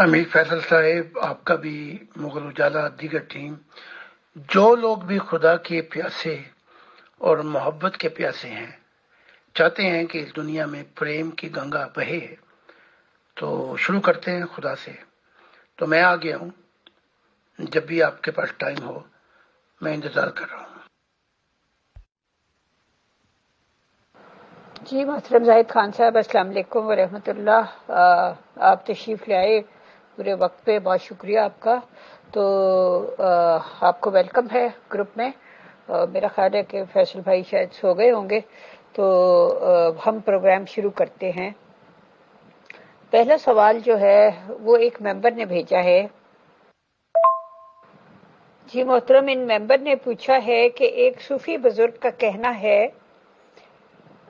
امیر فیصل صاحب، آپ کا بھی، مغل اجالا، دیگر ٹیم، جو لوگ بھی خدا کے پیاسے اور محبت کے پیاسے ہیں، چاہتے ہیں کہ اس دنیا میں پریم کی گنگا بہے، تو شروع کرتے ہیں خدا سے۔ تو میں آ گیا ہوں، جب بھی آپ کے پاس ٹائم ہو میں انتظار کر رہا ہوں۔ جی محترم زاہد خان صاحب، السلام علیکم ورحمۃ اللہ۔ آپ تشریف لے آئے پورے وقت پہ، بہت شکریہ آپ کا۔ تو آپ کو ویلکم ہے گروپ میں۔ میرا خیال ہے کہ فیصل بھائی شاید سو گئے ہوں گے، تو ہم پروگرام شروع کرتے ہیں۔ پہلا سوال جو ہے وہ ایک ممبر نے بھیجا ہے۔ جی محترم، ان ممبر نے پوچھا ہے کہ ایک صوفی بزرگ کا کہنا ہے،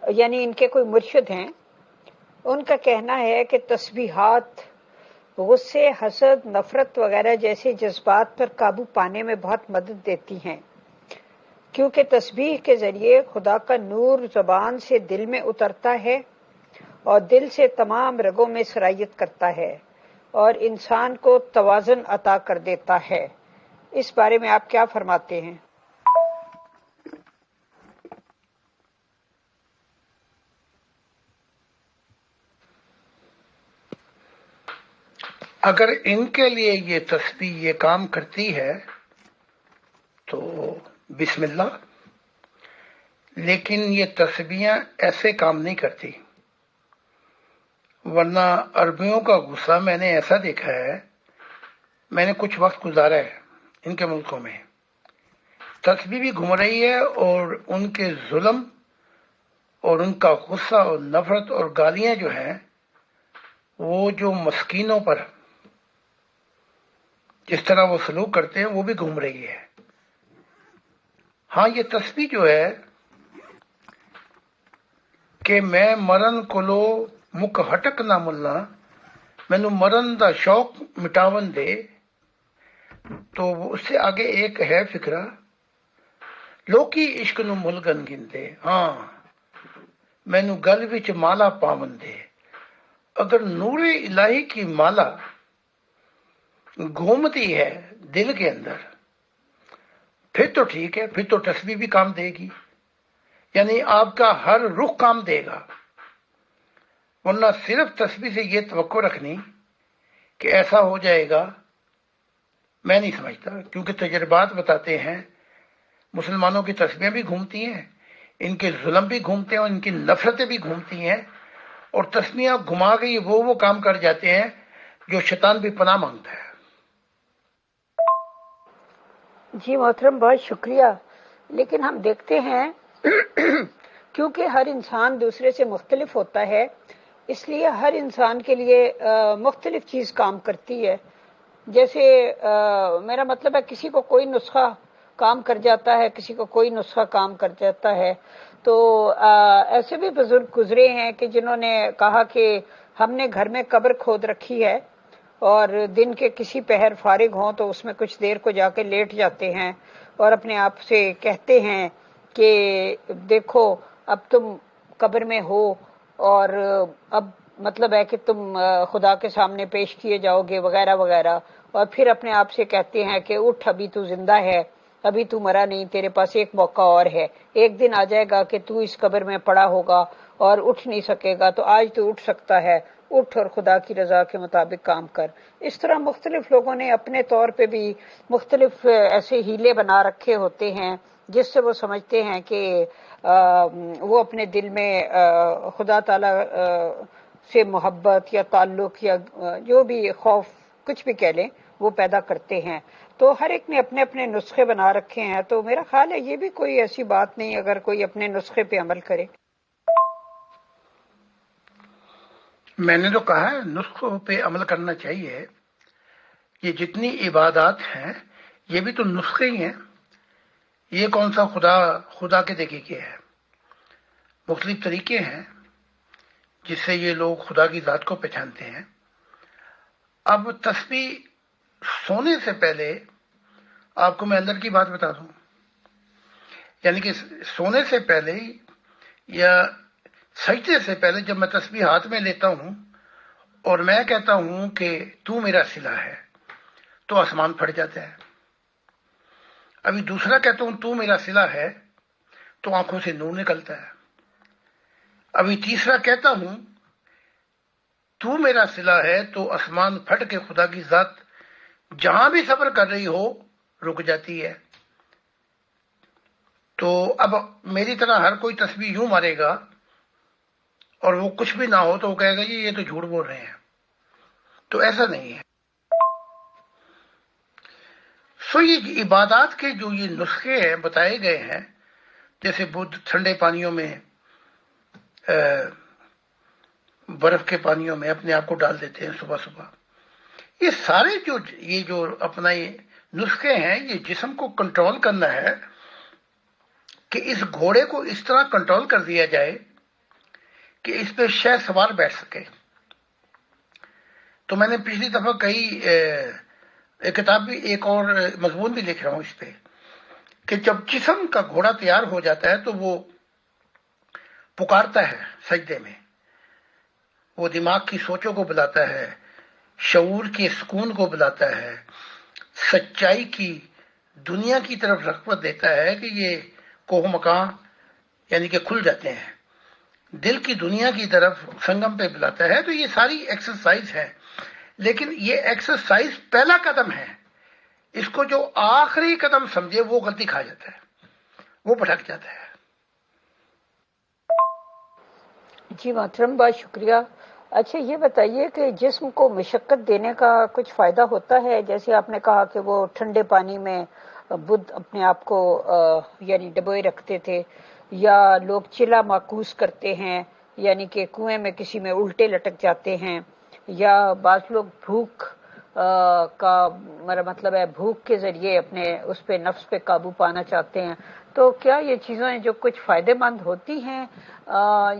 یعنی ان کے کوئی مرشد ہیں، ان کا کہنا ہے کہ تسبیحات غصے، حسد، نفرت وغیرہ جیسے جذبات پر قابو پانے میں بہت مدد دیتی ہیں، کیونکہ تسبیح کے ذریعے خدا کا نور زبان سے دل میں اترتا ہے اور دل سے تمام رگوں میں سرایت کرتا ہے اور انسان کو توازن عطا کر دیتا ہے۔ اس بارے میں آپ کیا فرماتے ہیں؟ اگر ان کے لیے یہ تسبیح یہ کام کرتی ہے تو بسم اللہ، لیکن یہ تسبیحاں ایسے کام نہیں کرتی، ورنہ عربیوں کا غصہ میں نے ایسا دیکھا ہے، میں نے کچھ وقت گزارا ہے ان کے ملکوں میں، تسبیح بھی گھوم رہی ہے اور ان کے ظلم اور ان کا غصہ اور نفرت اور گالیاں جو ہیں وہ جو مسکینوں پر جس طرح وہ سلوک کرتے ہیں وہ بھی گھوم رہی ہے۔ ہاں، یہ تسبیح جو ہے کہ میں مرن کلو مک ہٹک نہ ملنا، مینو مرن دا شوق مٹاون دے، تو اس سے آگے ایک ہے فکرہ، لوکی عشق نو ملگن گندے، ہاں مینو گل وچ مالا پاون دے۔ اگر نور الہی کی مالا گھومتی ہے دل کے اندر پھر تو ٹھیک ہے، پھر تو تسبیح بھی کام دے گی، یعنی آپ کا ہر رخ کام دے گا، ورنہ صرف تسبیح سے یہ توقع رکھنی کہ ایسا ہو جائے گا، میں نہیں سمجھتا، کیونکہ تجربات بتاتے ہیں مسلمانوں کی تسبیحیں بھی گھومتی ہیں، ان کے ظلم بھی گھومتے ہیں اور ان کی نفرتیں بھی گھومتی ہیں، اور تسبیحاں گھما کے وہ کام کر جاتے ہیں جو شیطان بھی پناہ مانگتا ہے۔ جی محترم، بہت شکریہ۔ لیکن ہم دیکھتے ہیں کیونکہ ہر انسان دوسرے سے مختلف ہوتا ہے، اس لیے ہر انسان کے لیے مختلف چیز کام کرتی ہے۔ جیسے میرا مطلب ہے کسی کو کوئی نسخہ کام کر جاتا ہے، کسی کو کوئی نسخہ کام کر جاتا ہے۔ تو ایسے بھی بزرگ گزرے ہیں کہ جنہوں نے کہا کہ ہم نے گھر میں قبر کھود رکھی ہے اور دن کے کسی پہر فارغ ہوں تو اس میں کچھ دیر کو جا کے لیٹ جاتے ہیں اور اپنے آپ سے کہتے ہیں کہ دیکھو اب تم قبر میں ہو اور اب مطلب ہے کہ تم خدا کے سامنے پیش کیے جاؤ گے وغیرہ وغیرہ، اور پھر اپنے آپ سے کہتے ہیں کہ اٹھ، ابھی تو زندہ ہے، ابھی تو مرا نہیں، تیرے پاس ایک موقع اور ہے، ایک دن آ جائے گا کہ تو اس قبر میں پڑا ہوگا اور اٹھ نہیں سکے گا، تو آج تو اٹھ سکتا ہے، اٹھ اور خدا کی رضا کے مطابق کام کر۔ اس طرح مختلف لوگوں نے اپنے طور پہ بھی مختلف ایسے ہیلے بنا رکھے ہوتے ہیں جس سے وہ سمجھتے ہیں کہ وہ اپنے دل میں خدا تعالی سے محبت یا تعلق یا جو بھی خوف کچھ بھی کہہ لیں وہ پیدا کرتے ہیں۔ تو ہر ایک نے اپنے اپنے نسخے بنا رکھے ہیں، تو میرا خیال ہے یہ بھی کوئی ایسی بات نہیں اگر کوئی اپنے نسخے پہ عمل کرے۔ میں نے تو کہا ہے نسخوں پہ عمل کرنا چاہیے، یہ جتنی عبادات ہیں یہ بھی تو نسخے ہی ہیں، یہ کون سا خدا کے طریقے ہے، مختلف طریقے ہیں جس سے یہ لوگ خدا کی ذات کو پہچانتے ہیں۔ اب تسبیح سونے سے پہلے آپ کو میں اندر کی بات بتا دوں، یعنی کہ سونے سے پہلے یا سجدے سے پہلے جب میں تسبیح ہاتھ میں لیتا ہوں اور میں کہتا ہوں کہ تو میرا صلہ ہے تو آسمان پھٹ جاتا ہے. ابھی دوسرا کہتا ہوں تو میرا صلہ ہے تو آنکھوں سے نور نکلتا ہے. ابھی تیسرا کہتا ہوں تو میرا صلہ ہے تو آسمان پھٹ کے خدا کی ذات جہاں بھی سفر کر رہی ہو رک جاتی ہے. تو اب میری طرح ہر کوئی تسبیح یوں مارے گا اور وہ کچھ بھی نہ ہو تو وہ کہے گا جی یہ تو جھوٹ بول رہے ہیں. تو ایسا نہیں ہے. سو یہ عبادات کے جو یہ نسخے ہیں بتائے گئے ہیں، جیسے بدھ ٹھنڈے پانیوں میں برف کے پانیوں میں اپنے آپ کو ڈال دیتے ہیں صبح صبح، یہ سارے جو اپنا یہ نسخے ہیں یہ جسم کو کنٹرول کرنا ہے کہ اس گھوڑے کو اس طرح کنٹرول کر دیا جائے کہ اس پہ شہ سوار بیٹھ سکے. تو میں نے پچھلی دفعہ کئی ایک کتاب بھی ایک اور مضمون بھی لکھ رہا ہوں اس پہ کہ جب جسم کا گھوڑا تیار ہو جاتا ہے تو وہ پکارتا ہے سجدے میں، وہ دماغ کی سوچوں کو بلاتا ہے، شعور کے سکون کو بلاتا ہے، سچائی کی دنیا کی طرف رغبت دیتا ہے کہ یہ کوہ مکان یعنی کہ کھل جاتے ہیں، دل کی دنیا کی طرف سنگم پہ بلاتا ہے. تو یہ ساری ایکسرسائز ہے، لیکن یہ ایکسرسائز پہلا قدم ہے. اس کو جو آخری قدم سمجھے وہ غلطی کھا جاتا ہے، وہ بھٹک جاتا ہے. جی محترم، بہت شکریہ. اچھا یہ بتائیے کہ جسم کو مشقت دینے کا کچھ فائدہ ہوتا ہے؟ جیسے آپ نے کہا کہ وہ ٹھنڈے پانی میں بدھ اپنے آپ کو یعنی ڈبوئے رکھتے تھے، یا لوگ چلا معکوس کرتے ہیں یعنی کہ کنویں میں کسی میں الٹے لٹک جاتے ہیں، یا بعض لوگ بھوک کا میرا مطلب ہے بھوک کے ذریعے اپنے اس پہ نفس پہ قابو پانا چاہتے ہیں. تو کیا یہ چیزیں جو کچھ فائدے مند ہوتی ہیں،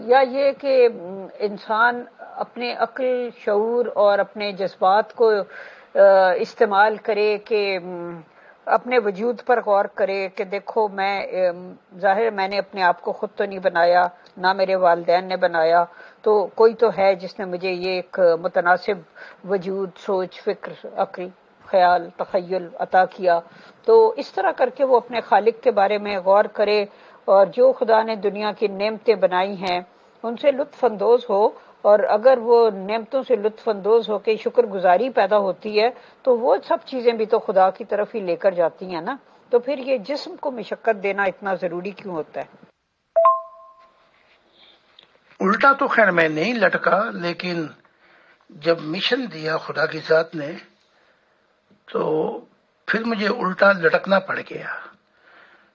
یا یہ کہ انسان اپنے عقل، شعور اور اپنے جذبات کو استعمال کرے کہ اپنے وجود پر غور کرے کہ دیکھو ظاہر میں نے اپنے آپ کو خود تو نہیں بنایا، نہ میرے والدین نے بنایا، تو کوئی تو ہے جس نے مجھے یہ ایک متناسب وجود، سوچ، فکر، عقل، خیال، تخیل عطا کیا. تو اس طرح کر کے وہ اپنے خالق کے بارے میں غور کرے اور جو خدا نے دنیا کی نعمتیں بنائی ہیں ان سے لطف اندوز ہو. اور اگر وہ نعمتوں سے لطف اندوز ہو کے شکر گزاری پیدا ہوتی ہے تو وہ سب چیزیں بھی تو خدا کی طرف ہی لے کر جاتی ہیں نا. تو پھر یہ جسم کو مشقت دینا اتنا ضروری کیوں ہوتا ہے؟ الٹا تو خیر میں نہیں لٹکا، لیکن جب مشن دیا خدا کی ذات نے تو پھر مجھے الٹا لٹکنا پڑ گیا.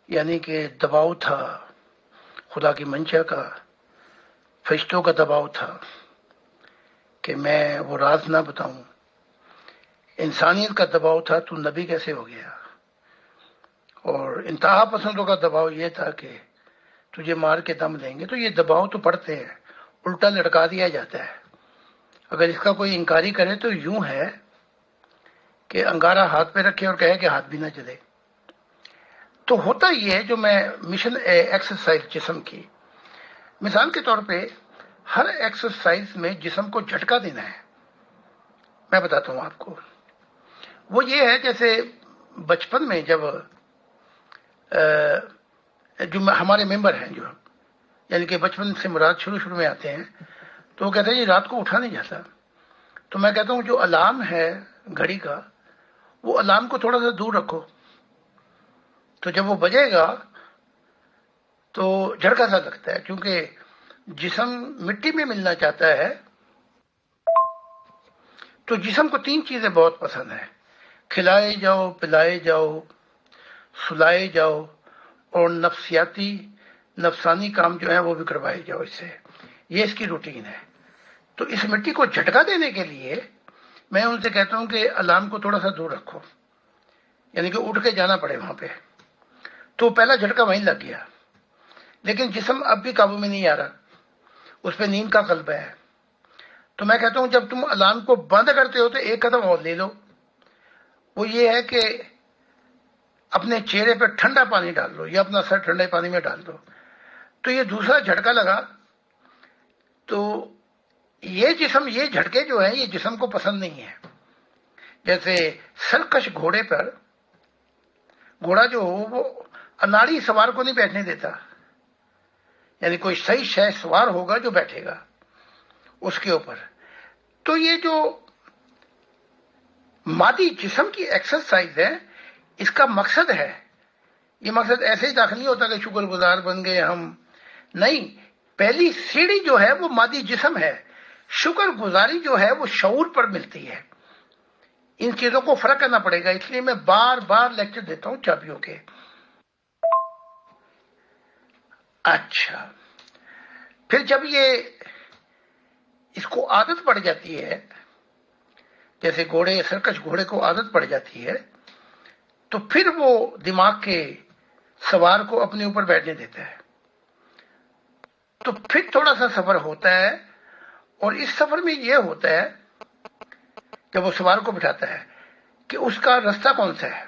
یعنی کہ دباؤ تھا خدا کی منشا کا، فرشتوں کا دباؤ تھا کہ میں وہ راز نہ بتاؤں، انسانیت کا دباؤ تھا تو نبی کیسے ہو گیا، اور انتہا پسندوں کا دباؤ یہ تھا کہ تجھے مار کے دم دیں گے. تو یہ دباؤ تو پڑتے ہیں، الٹا لٹکا دیا جاتا ہے. اگر اس کا کوئی انکاری کرے تو یوں ہے کہ انگارہ ہاتھ پہ رکھے اور کہے کہ ہاتھ بھی نہ چلے. تو ہوتا یہ ہے جو میں مشن ایکسرسائز جسم کی مثال کے طور پہ، ہر ایکسرسائز میں جسم کو جھٹکا دینا ہے. میں بتاتا ہوں آپ کو، وہ یہ ہے جیسے بچپن میں جب جو ہمارے ممبر ہیں جو یعنی کہ بچپن سے مراد شروع میں آتے ہیں تو وہ کہتے ہیں یہ رات کو اٹھا نہیں جاتا. تو میں کہتا ہوں جو الارم ہے گھڑی کا، وہ الارم کو تھوڑا سا دور رکھو، تو جب وہ بجے گا تو جھڑکا سا لگتا ہے، کیونکہ جسم مٹی میں ملنا چاہتا ہے. تو جسم کو 3 چیزیں بہت پسند ہیں: کھلائے جاؤ، پلائے جاؤ، سلائے جاؤ، اور نفسانی کام جو ہیں وہ بھی کروائے جاؤ اس سے. یہ اس کی روٹین ہے. تو اس مٹی کو جھٹکا دینے کے لیے میں ان سے کہتا ہوں کہ الارم کو تھوڑا سا دور رکھو، یعنی کہ اٹھ کے جانا پڑے وہاں پہ. تو پہلا جھٹکا وہیں لگ گیا، لیکن جسم اب بھی قابو میں نہیں آ رہا، اس پہ نیند کا غلبہ ہے. تو میں کہتا ہوں جب تم الارم کو بند کرتے ہو تو ایک قدم اور لے لو. وہ یہ ہے کہ اپنے چہرے پہ ٹھنڈا پانی ڈال دو یا اپنا سر ٹھنڈے پانی میں ڈال دو. تو یہ دوسرا جھٹکا لگا تو یہ جسم، یہ جھٹکے جو ہیں یہ جسم کو پسند نہیں ہے. جیسے سرکش گھوڑے پر گھوڑا جو ہو وہ اناڑی سوار کو نہیں بیٹھنے دیتا، یعنی کوئی صحیح شے سوار ہوگا جو بیٹھے گا اس کے اوپر. تو یہ جو مادی جسم کی ایکسرسائز ہے اس کا مقصد ہے، یہ مقصد ایسے ہی داخل نہیں ہوتا کہ شکر گزار بن گئے ہم، نہیں. پہلی سیڑھی جو ہے وہ مادی جسم ہے، شکر گزاری جو ہے وہ شعور پر ملتی ہے. ان چیزوں کو فرق کرنا پڑے گا، اس لیے میں بار بار لیکچر دیتا ہوں چابیوں کے. اچھا، پھر جب یہ اس کو عادت پڑ جاتی ہے، جیسے سرکش گھوڑے کو عادت پڑ جاتی ہے، تو پھر وہ دماغ کے سوار کو اپنے اوپر بیٹھنے دیتا ہے. تو پھر تھوڑا سا سفر ہوتا ہے، اور اس سفر میں یہ ہوتا ہے جب وہ سوار کو بٹھاتا ہے کہ اس کا رستہ کون سا ہے،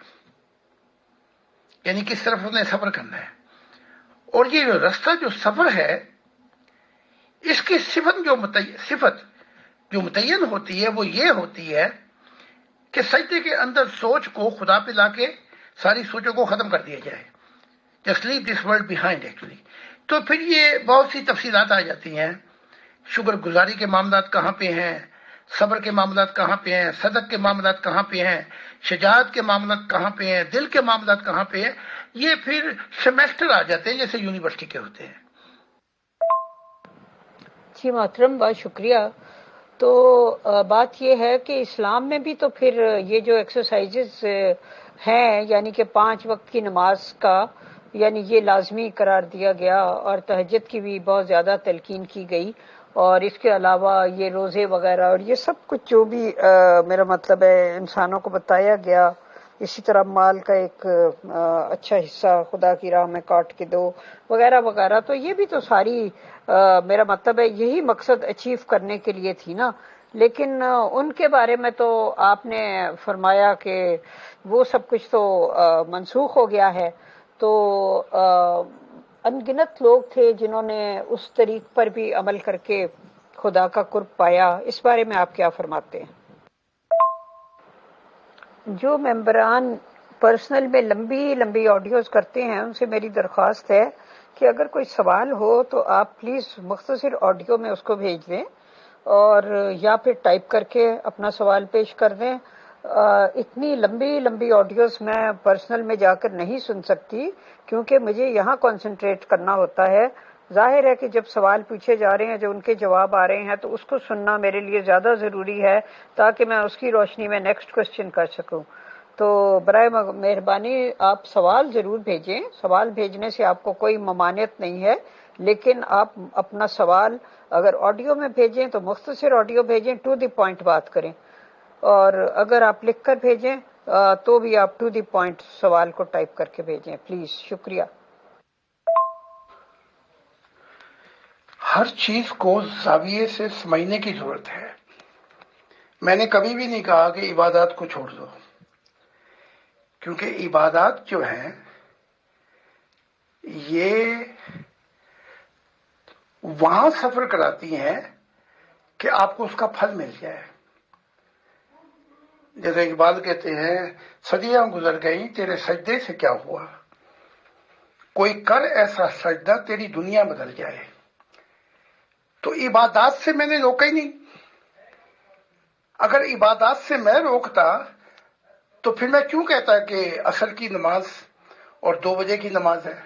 یعنی کس طرف اس نے سفر کرنا ہے. اور یہ جو رستہ جو سفر ہے اس کی صفت جو متعین ہوتی ہے وہ یہ ہوتی ہے کہ سجدے کے اندر سوچ کو خدا پہ لا کے ساری سوچوں کو ختم کر دیا جائے. Just leave this world behind actually. تو پھر یہ بہت سی تفصیلات آ جاتی ہیں، شکر گزاری کے معاملات کہاں پہ ہیں، صبر کے معاملات کہاں پہ ہیں، صدق کے معاملات کہاں پہ ہیں، شجاعت کے معاملات کہاں پہ ہیں، دل کے معاملات کہاں پہ ہیں. یہ پھر سیمیسٹر آ جاتے ہیں جیسے یونیورسٹی کے ہوتے ہیں. جی محترم، بہت شکریہ. تو بات یہ ہے کہ اسلام میں بھی تو پھر یہ جو ایکسرسائزز ہیں، یعنی کہ 5 وقت کی نماز کا یعنی یہ لازمی قرار دیا گیا، اور تہجد کی بھی بہت زیادہ تلقین کی گئی، اور اس کے علاوہ یہ روزے وغیرہ اور یہ سب کچھ جو بھی میرا مطلب ہے انسانوں کو بتایا گیا. اسی طرح مال کا ایک اچھا حصہ خدا کی راہ میں کاٹ کے دو وغیرہ وغیرہ. تو یہ بھی تو ساری میرا مطلب ہے یہی مقصد اچیو کرنے کے لیے تھی نا. لیکن ان کے بارے میں تو آپ نے فرمایا کہ وہ سب کچھ تو منسوخ ہو گیا ہے. تو ان گنت لوگ تھے جنہوں نے اس طریق پر بھی عمل کر کے خدا کا قرب پایا. اس بارے میں آپ کیا فرماتے ہیں؟ جو ممبران پرسنل میں لمبی لمبی آڈیوز کرتے ہیں ان سے میری درخواست ہے کہ اگر کوئی سوال ہو تو آپ پلیز مختصر آڈیو میں اس کو بھیج دیں، اور یا پھر ٹائپ کر کے اپنا سوال پیش کر دیں. اتنی لمبی لمبی آڈیوز میں پرسنل میں جا کر نہیں سن سکتی کیونکہ مجھے یہاں کنسنٹریٹ کرنا ہوتا ہے. ظاہر ہے کہ جب سوال پوچھے جا رہے ہیں جو ان کے جواب آ رہے ہیں تو اس کو سننا میرے لیے زیادہ ضروری ہے تاکہ میں اس کی روشنی میں نیکسٹ کوشچن کر سکوں. تو برائے مہربانی آپ سوال ضرور بھیجیں. سوال بھیجنے سے آپ کو کوئی ممانعت نہیں ہے، لیکن آپ اپنا سوال اگر آڈیو میں بھیجیں تو مختصر آڈیو بھیجیں، ٹو دی پوائنٹ بات کریں، اور اگر آپ لکھ کر بھیجیں تو بھی آپ ٹو دی پوائنٹ سوال کو ٹائپ کر کے بھیجیں پلیز. شکریہ. ہر چیز کو زاویے سے سمجھنے کی ضرورت ہے. میں نے کبھی بھی نہیں کہا کہ عبادات کو چھوڑ دو، کیونکہ عبادات جو ہیں یہ وہاں سفر کراتی ہیں کہ آپ کو اس کا پھل مل جائے. جیسے اقبال کہتے ہیں صدیاں گزر گئیں تیرے سجدے سے کیا ہوا، کوئی کر ایسا سجدہ تیری دنیا بدل جائے. تو عبادات سے میں نے روکا ہی نہیں. اگر عبادات سے میں روکتا تو پھر میں کیوں کہتا کہ عصر کی نماز اور 2 بجے کی نماز ہے.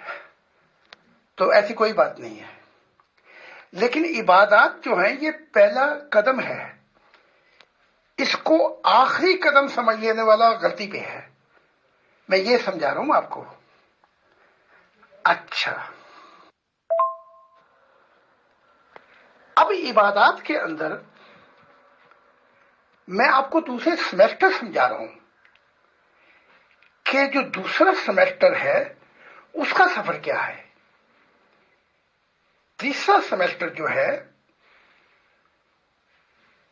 تو ایسی کوئی بات نہیں ہے. لیکن عبادات جو ہیں یہ پہلا قدم ہے، اس کو آخری قدم سمجھ لینے والا غلطی پہ ہے. میں یہ سمجھا رہا ہوں آپ کو. اچھا، اب عبادات کے اندر میں آپ کو دوسرے سیمیسٹر سمجھا رہا ہوں کہ جو دوسرا سیمیسٹر ہے اس کا سفر کیا ہے. تیسرا سیمیسٹر جو ہے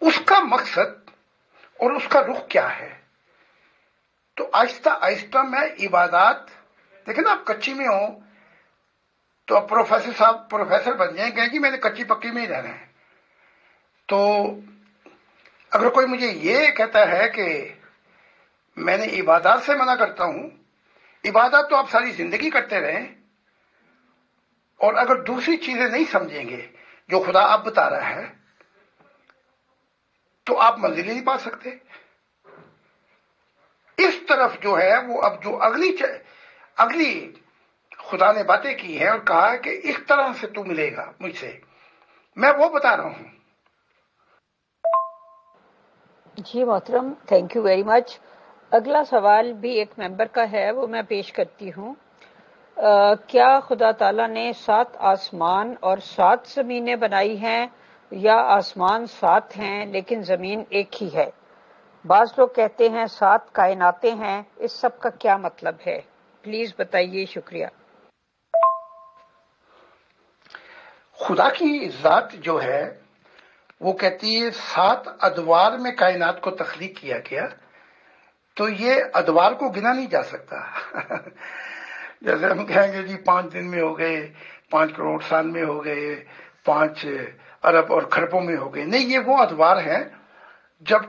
اس کا مقصد اور اس کا رخ کیا ہے. تو آہستہ آہستہ میں عبادات، دیکھیں نا آپ کچی میں ہوں تو اب پروفیسر صاحب پروفیسر بن جائیں گے کہ میں نے کچی پکی میں ہی رہنا ہے. تو اگر کوئی مجھے یہ کہتا ہے کہ میں نے عبادات سے منع کرتا ہوں، عبادات تو آپ ساری زندگی کرتے رہیں، اور اگر دوسری چیزیں نہیں سمجھیں گے جو خدا آپ بتا رہا ہے تو آپ منزل ہی نہیں پا سکتے۔ اس طرف جو ہے وہ اب جو اگلی خدا نے باتیں کی ہیں اور کہا کہ اس طرح سے تو ملے گا مجھ سے، میں وہ بتا رہا ہوں۔ جی محترم، تھینک یو ویری مچ۔ اگلا سوال بھی ایک ممبر کا ہے، وہ میں پیش کرتی ہوں۔ کیا خدا تعالیٰ نے 7 آسمان اور 7 زمینیں بنائی ہیں، یا آسمان 7 ہیں لیکن زمین ایک ہی ہے؟ بعض لوگ کہتے ہیں 7 کائناتیں ہیں، اس سب کا کیا مطلب ہے؟ پلیز بتائیے، شکریہ۔ خدا کی ذات جو ہے وہ کہتی ہے 7 ادوار میں کائنات کو تخلیق کیا گیا، تو یہ ادوار کو گنا نہیں جا سکتا۔ جیسے ہم کہیں گے جی 5 دن میں ہو گئے، 5 کروڑ سال میں ہو گئے، 5 ارب اور خربوں میں ہو گئے، نہیں، یہ وہ ادوار ہیں جب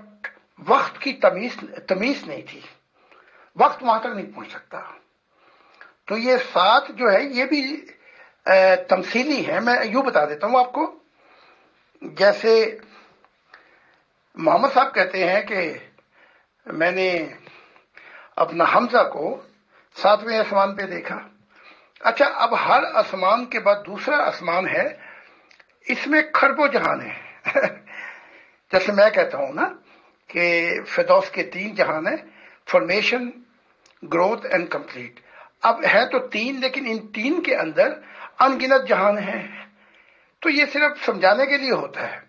وقت کی تمیز نہیں تھی، وقت وہاں تک نہیں پہنچ سکتا۔ تو یہ 7 جو ہے یہ بھی تمثیلی ہے۔ میں یوں بتا دیتا ہوں آپ کو، جیسے محمد صاحب کہتے ہیں کہ میں نے اپنا حمزہ کو 7ویں آسمان پہ دیکھا۔ اچھا، اب ہر آسمان کے بعد دوسرا آسمان ہے، اس میں خربوں جہان ہے۔ جیسے میں کہتا ہوں نا کہ فردوس کے 3 جہان ہیں، فارمیشن، گروتھ اینڈ کمپلیٹ۔ اب ہے تو 3، لیکن ان 3 کے اندر انگنت جہان ہیں۔ تو یہ صرف سمجھانے کے لیے ہوتا ہے،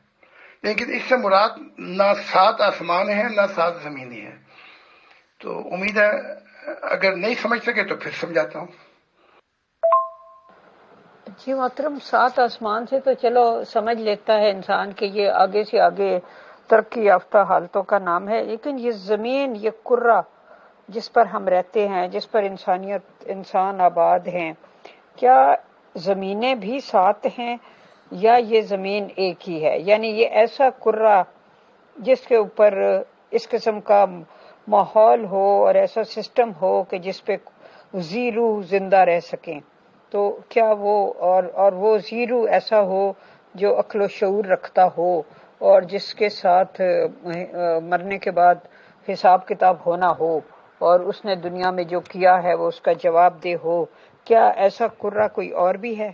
لیکن اس سے مراد نہ 7 آسمان ہیں نہ 7 زمینیں ہیں۔ تو امید ہے اگر نہیں سمجھ سکے تو پھر سمجھاتا ہوں۔ جی محترم، 7 آسمان سے تو چلو سمجھ لیتا ہے انسان کہ یہ آگے سے آگے ترقی یافتہ حالتوں کا نام ہے، لیکن یہ زمین، یہ کرہ جس پر ہم رہتے ہیں، جس پر انسان آباد ہیں، کیا زمینیں بھی 7 ہیں یا یہ زمین ایک ہی ہے؟ یعنی یہ ایسا کرہ جس کے اوپر اس قسم کا ماحول ہو اور ایسا سسٹم ہو کہ جس پہ زیرو زندہ رہ سکیں، تو کیا وہ اور وہ زیرو ایسا ہو جو عقل و شعور رکھتا ہو اور جس کے ساتھ مرنے کے بعد حساب کتاب ہونا ہو اور اس نے دنیا میں جو کیا ہے وہ اس کا جواب دہ ہو؟ کیا ایسا کرہ کوئی اور بھی ہے؟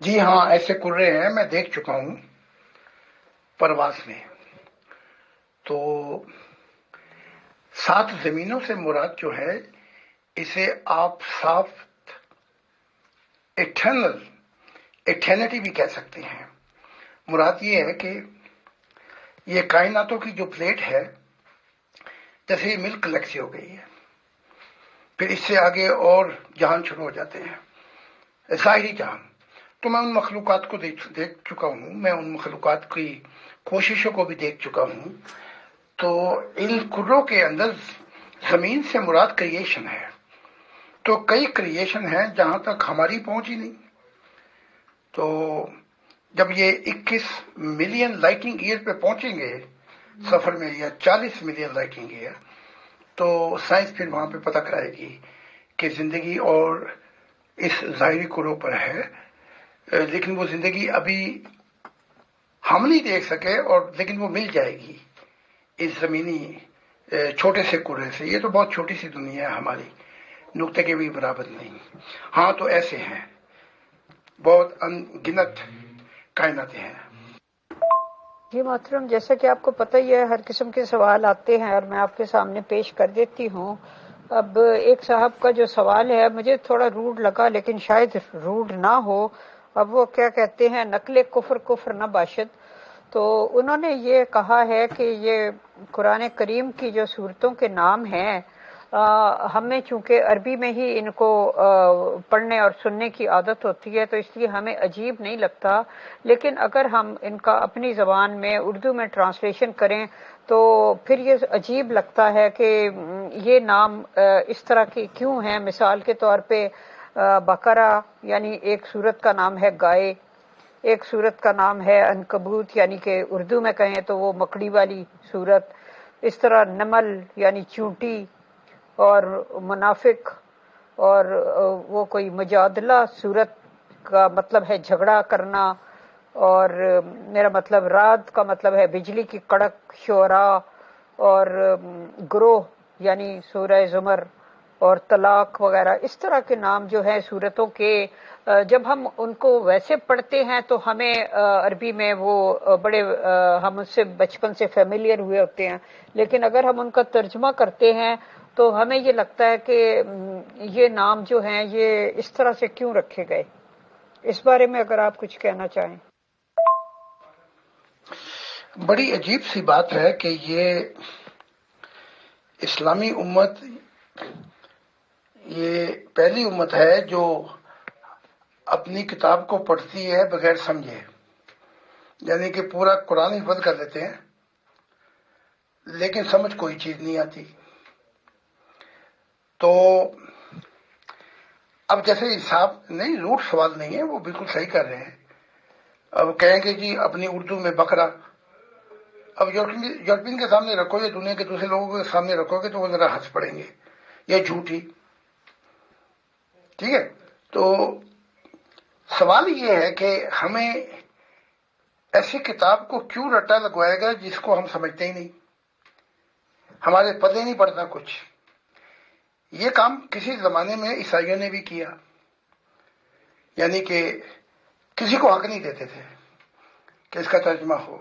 جی ہاں، ایسے کرے ہیں، میں دیکھ چکا ہوں پرواز میں۔ تو 7 زمینوں سے مراد جو ہے اسے آپ صاف ایٹرنٹی بھی کہہ سکتے ہیں۔ مراد یہ ہے کہ یہ کائناتوں کی جو پلیٹ ہے، جیسے یہ ملک گلیکسی ہو گئی ہے، پھر اس سے آگے اور جہان شروع ہو جاتے ہیں، ظاہری جہان۔ تو میں ان مخلوقات کو دیکھ چکا ہوں، میں ان مخلوقات کی کوششوں کو بھی دیکھ چکا ہوں۔ تو ان کروں کے اندر زمین سے مراد کریشن ہے۔ تو کئی کریشن ہیں جہاں تک ہماری پہنچ ہی نہیں۔ تو جب یہ 21 ملین لائٹنگ ایئر پہ پہنچیں گے سفر میں، یا 40 ملین لائٹنگ ایئر، تو سائنس پھر وہاں پہ پتہ کرائے گی کہ زندگی اور اس ظاہری کروں پر ہے، لیکن وہ زندگی ابھی ہم نہیں دیکھ سکے، اور لیکن وہ مل جائے گی اس زمینی چھوٹے سے کرے سے۔ یہ تو بہت چھوٹی سی دنیا ہے ہماری، نقطے کے بھی برابر نہیں۔ ہاں، تو ایسے ہیں، بہت ان گنت کائناتیں ہیں۔ جی محترم، جیسا کہ آپ کو پتہ ہی ہے ہر قسم کے سوال آتے ہیں اور میں آپ کے سامنے پیش کر دیتی ہوں۔ اب ایک صاحب کا جو سوال ہے مجھے تھوڑا روڈ لگا، لیکن شاید روڈ نہ ہو۔ اب وہ کیا کہتے ہیں، نقل کفر نہ باشد۔ تو انہوں نے یہ کہا ہے کہ یہ قرآن کریم کی جو سورتوں کے نام ہیں، ہمیں چونکہ عربی میں ہی ان کو پڑھنے اور سننے کی عادت ہوتی ہے تو اس لیے ہمیں عجیب نہیں لگتا، لیکن اگر ہم ان کا اپنی زبان میں اردو میں ٹرانسلیشن کریں تو پھر یہ عجیب لگتا ہے کہ یہ نام اس طرح کے کیوں ہیں۔ مثال کے طور پہ بقرہ یعنی ایک سورت کا نام ہے گائے، ایک سورت کا نام ہے عنکبوت، یعنی کہ اردو میں کہیں تو وہ مکڑی والی سورت. اس طرح نمل یعنی چونٹی، اور منافق، اور وہ کوئی مجادلہ سورت کا مطلب ہے جھگڑا کرنا، اور میرا مطلب رات کا مطلب ہے بجلی کی کڑک، شعراء، اور گروہ یعنی سورہ زمر، اور طلاق وغیرہ. اس طرح کے نام جو ہیں سورتوں کے، جب ہم ان کو ویسے پڑھتے ہیں تو ہمیں عربی میں وہ بڑے ہم اس سے بچپن سے فیملیئر ہوئے ہوتے ہیں، لیکن اگر ہم ان کا ترجمہ کرتے ہیں تو ہمیں یہ لگتا ہے کہ یہ نام جو ہیں یہ اس طرح سے کیوں رکھے گئے. اس بارے میں اگر آپ کچھ کہنا چاہیں. بڑی عجیب سی بات ہے کہ یہ اسلامی امت یہ پہلی امت ہے جو اپنی کتاب کو پڑھتی ہے بغیر سمجھے، یعنی کہ پورا قرآن حفظ کر لیتے ہیں لیکن سمجھ کوئی چیز نہیں آتی. تو اب جیسے صاحب نہیں، روٹ سوال نہیں ہے، وہ بالکل صحیح کر رہے ہیں. اب کہیں گے جی اپنی اردو میں بکرا، اب یورپین کے سامنے رکھو یا دنیا کے دوسرے لوگوں کے سامنے رکھو گے تو وہ ذرا ہنس پڑیں گے، یا جھوٹی. ٹھیک ہے، تو سوال یہ ہے کہ ہمیں ایسی کتاب کو کیوں رٹا لگوائے گا جس کو ہم سمجھتے ہی نہیں، ہمارے پتہ نہیں پڑتا کچھ. یہ کام کسی زمانے میں عیسائیوں نے بھی کیا، یعنی کہ کسی کو حق نہیں دیتے تھے کہ اس کا ترجمہ ہو.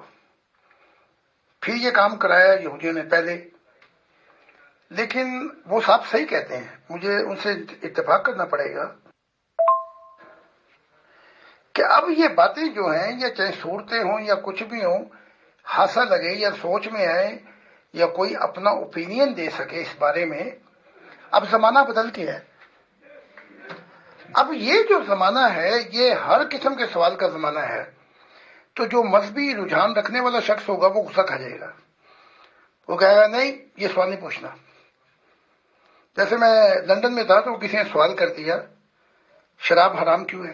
پھر یہ کام کرایا یہودیوں نے پہلے، لیکن وہ صاحب صحیح کہتے ہیں، مجھے ان سے اتفاق کرنا پڑے گا کہ اب یہ باتیں جو ہیں، یا چاہے صورتیں ہوں یا کچھ بھی ہوں، ہنسا لگے یا سوچ میں آئے یا کوئی اپنا اوپینین دے سکے اس بارے میں. اب زمانہ بدل کے ہے. اب یہ جو زمانہ ہے یہ ہر قسم کے سوال کا زمانہ ہے. تو جو مذہبی رجحان رکھنے والا شخص ہوگا وہ غصہ کھا جائے گا، وہ کہے گا نہیں یہ سوال نہیں پوچھنا. جیسے میں لندن میں تھا تو کسی نے سوال کر دیا شراب حرام کیوں ہے،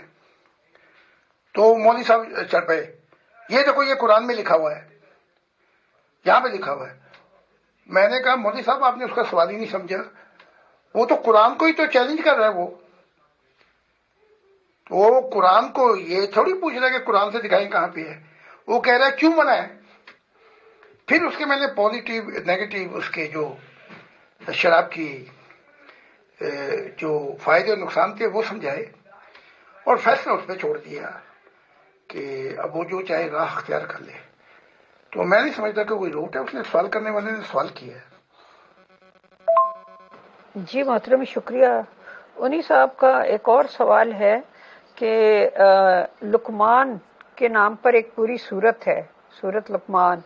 تو مولوی صاحب چڑھ پئے، یہ دیکھو یہ قرآن میں لکھا ہوا ہے، یہاں پہ لکھا ہوا ہے. میں نے کہا مولوی صاحب آپ نے اس کا سوال ہی نہیں سمجھا، وہ تو قرآن کو ہی تو چیلنج کر رہا ہے. وہ قرآن کو یہ تھوڑی پوچھ رہا ہے کہ قرآن سے دکھائیں کہاں پہ ہے، وہ کہہ رہا ہے کیوں منع ہے. پھر اس کے میں نے پازیٹیو نیگیٹو اس کے جو شراب کی جو فائدے اور نقصان تھے وہ سمجھائے، اور فیصلہ اس پہ چھوڑ دیا کہ اب وہ جو چاہے راہ اختیار کر لے. تو میں نہیں سمجھتا کہ کوئی روٹ ہے، اس نے سوال کرنے والے نے سوال کیا ہے. جی محترم شکریہ. انہی صاحب کا ایک اور سوال ہے کہ لقمان کے نام پر ایک پوری سورت ہے، سورت لقمان،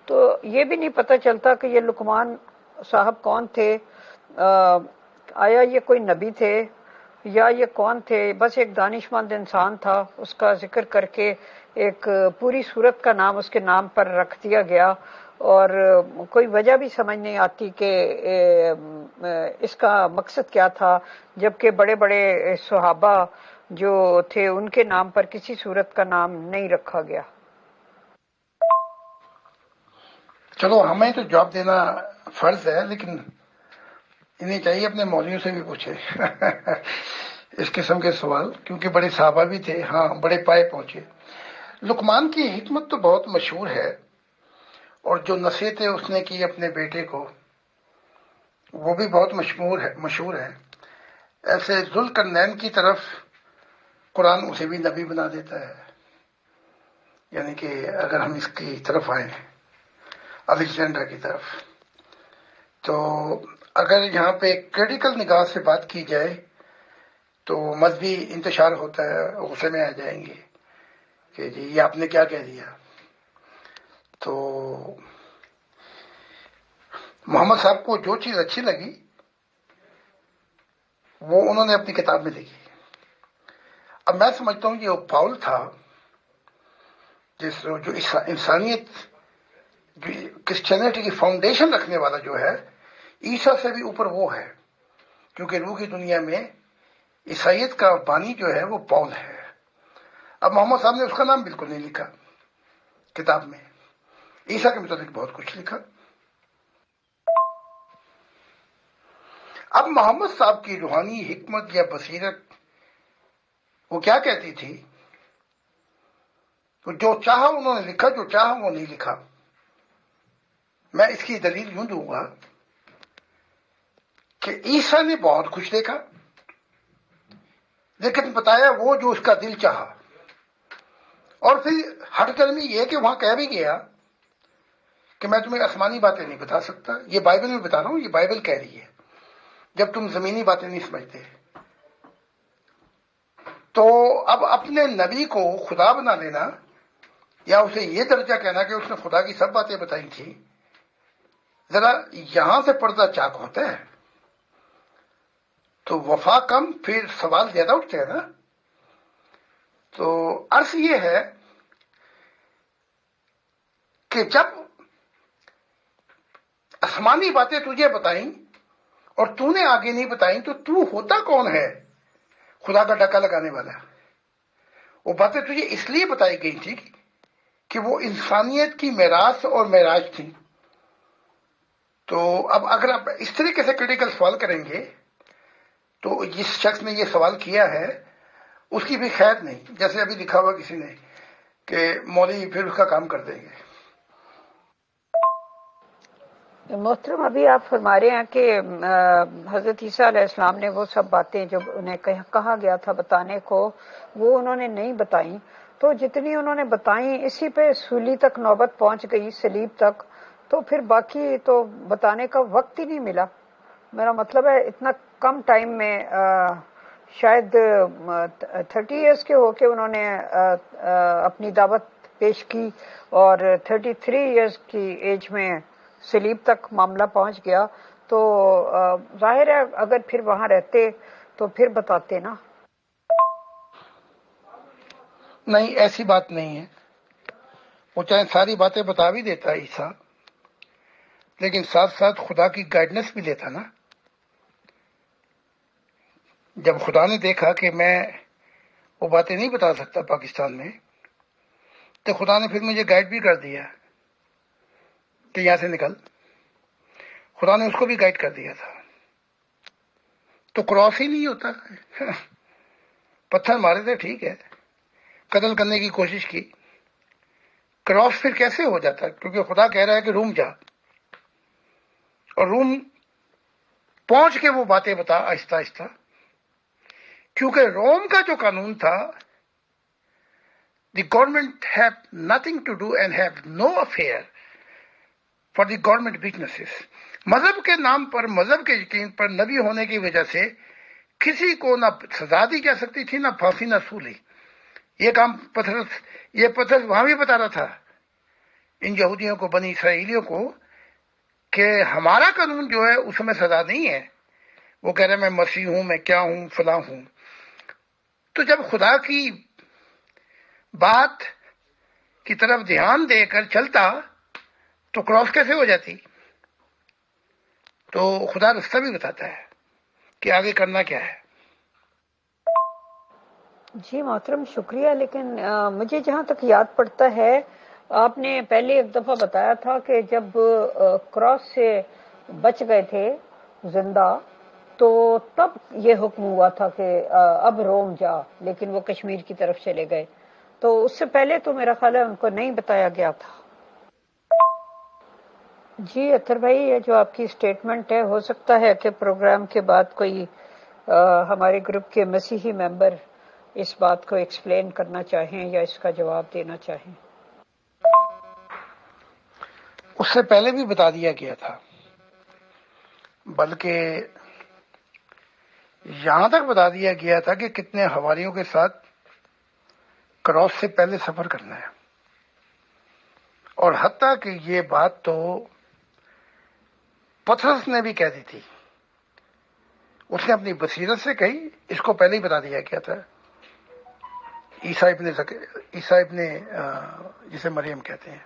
تو یہ بھی نہیں پتہ چلتا کہ یہ لقمان صاحب کون تھے، آیا یہ کوئی نبی تھے یا یہ کون تھے؟ بس ایک دانشمند انسان تھا، اس کا ذکر کر کے ایک پوری سورت کا نام اس کے نام پر رکھ دیا گیا، اور کوئی وجہ بھی سمجھ نہیں آتی کہ اس کا مقصد کیا تھا، جبکہ بڑے بڑے صحابہ جو تھے ان کے نام پر کسی سورت کا نام نہیں رکھا گیا. چلو ہمیں تو جواب دینا فرض ہے، لیکن انہیں چاہیے اپنے مولویوں سے بھی پوچھے اس قسم کے سوال، کیونکہ بڑے صحابہ بھی تھے، ہاں بڑے پائے پہنچے. لقمان کی حکمت تو بہت مشہور ہے، اور جو نصیحتیں اس نے کی اپنے بیٹے کو وہ بھی بہت مشہور ہے. ایسے ذوالقرنین کی طرف قرآن اسے بھی نبی بنا دیتا ہے، یعنی کہ اگر ہم اس کی طرف آئیں الیگزینڈر کی طرف، تو اگر یہاں پہ کریٹیکل نگاہ سے بات کی جائے تو مذہبی انتشار ہوتا ہے، غصے میں آ جائیں گے کہ جی یہ آپ نے کیا کہہ دیا. تو محمد صاحب کو جو چیز اچھی لگی وہ انہوں نے اپنی کتاب میں لکھی. اب میں سمجھتا ہوں یہ پاؤل تھا جو انسانیت کرسچینٹی کی فاؤنڈیشن رکھنے والا جو ہے، عیسیٰ سے بھی اوپر وہ ہے، کیونکہ روح کی دنیا میں عیسائیت کا بانی جو ہے وہ پاؤل ہے. اب محمد صاحب نے اس کا نام بالکل نہیں لکھا کتاب میں، عیسیٰ کے متعلق بہت کچھ لکھا۔ اب محمد صاحب کی روحانی حکمت یا بصیرت وہ کیا کہتی تھی؟ تو جو چاہا انہوں نے لکھا، جو چاہا وہ نہیں لکھا۔ میں اس کی دلیل یوں دوں گا کہ عیسیٰ نے بہت کچھ دیکھا، لیکن بتایا وہ جو اس کا دل چاہا، اور پھر ہٹ کر میں یہ کہ وہاں کہہ بھی گیا کہ میں تمہیں آسمانی باتیں نہیں بتا سکتا، یہ بائبل میں بتا رہا ہوں، یہ بائبل کہہ رہی ہے، جب تم زمینی باتیں نہیں سمجھتے۔ تو اب اپنے نبی کو خدا بنا لینا یا اسے یہ درجہ کہنا کہ اس نے خدا کی سب باتیں بتائی تھی، ذرا یہاں سے پردہ چاک ہوتا ہے۔ تو وفا کم، پھر سوال زیادہ اٹھتے ہیں نا۔ تو عرض یہ ہے کہ جب آسمانی باتیں تجھے بتائیں اور تو نے آگے نہیں بتائیں، تو ہوتا کون ہے خدا کا ڈکا لگانے والا؟ وہ باتیں تجھے اس لیے بتائی گئی تھی کہ وہ انسانیت کی میراث اور معراج تھی۔ تو اب اگر آپ اس طریقے سے کریٹیکل سوال کریں گے تو جس شخص نے یہ سوال کیا ہے اس کی بھی خیر نہیں، جیسے ابھی لکھا ہوا کسی نے کہ مولوی پھر اس کا کام کر دیں گے۔ محترم، ابھی آپ فرما رہے ہیں کہ حضرت عیسیٰ علیہ السلام نے وہ سب باتیں جو انہیں کہا گیا تھا بتانے کو وہ انہوں نے نہیں بتائیں، تو جتنی انہوں نے بتائیں اسی پہ سولی تک نوبت پہنچ گئی، صلیب تک، تو پھر باقی تو بتانے کا وقت ہی نہیں ملا۔ میرا مطلب ہے اتنا کم ٹائم میں شاید 30 ایئرس کے ہو کے انہوں نے اپنی دعوت پیش کی، اور 33 ایئرس کی ایج میں صلیب تک معاملہ پہنچ گیا، تو ظاہر ہے اگر پھر وہاں رہتے تو پھر بتاتے نا۔ نہیں، ایسی بات نہیں ہے، وہ چاہے ساری باتیں بتا بھی دیتا عیسیٰ، لیکن ساتھ ساتھ خدا کی گائیڈنس بھی لیتا نا۔ جب خدا نے دیکھا کہ میں وہ باتیں نہیں بتا سکتا پاکستان میں، تو خدا نے پھر مجھے گائیڈ بھی کر دیا کہ یہاں سے نکل۔ خدا نے اس کو بھی گائیڈ کر دیا تھا۔ تو کراس ہی نہیں ہوتا، پتھر مارے تھے ٹھیک ہے، قتل کرنے کی کوشش کی، کراس پھر کیسے ہو جاتا؟ کیونکہ خدا کہہ رہا ہے کہ روم جا، اور روم پہنچ کے وہ باتیں بتا آہستہ آہستہ، کیونکہ روم کا جو قانون تھا، the government have nothing to do and have no affair for the government businesses. مذہب کے نام پر، مذہب کے یقین پر، نبی ہونے کی وجہ سے کسی کو نہ سزا دی جا سکتی تھی، نہ پھانسی، نہ سولی۔ یہ کام پتھر وہاں بھی بتا رہا تھا ان یہودیوں کو، بنی اسرائیلیوں کو، کہ ہمارا قانون جو ہے اس میں سزا نہیں ہے۔ وہ کہہ رہے میں مسیح ہوں، میں کیا ہوں، فلاں ہوں۔ تو جب خدا کی بات کی طرف دھیان دے کر چلتا تو کراس کیسے ہو جاتی؟ تو خدا رستہ بھی بتاتا ہے کہ آگے کرنا کیا ہے۔ جی محترم، شکریہ، لیکن مجھے جہاں تک یاد پڑتا ہے آپ نے پہلے ایک دفعہ بتایا تھا کہ جب کراس سے بچ گئے تھے زندہ تو تب یہ حکم ہوا تھا کہ اب روم جا، لیکن وہ کشمیر کی طرف چلے گئے، تو اس سے پہلے تو میرا خیال ہے ان کو نہیں بتایا گیا تھا۔ جی اطہر بھائی، یہ جو آپ کی سٹیٹمنٹ ہے، ہو سکتا ہے کہ پروگرام کے بعد کوئی ہمارے گروپ کے مسیحی ممبر اس بات کو ایکسپلین کرنا چاہیں یا اس کا جواب دینا چاہیں۔ اس سے پہلے بھی بتا دیا گیا تھا، بلکہ یہاں تک بتا دیا گیا تھا کہ کتنے حواریوں کے ساتھ کراس سے پہلے سفر کرنا ہے، اور حتیٰ کہ یہ بات تو پترس نے بھی کہہ دی تھی، اس نے اپنی بصیرت سے کہی، اس کو پہلے ہی بتا دیا گیا تھا۔ عیسیٰ ابن جسے مریم کہتے ہیں،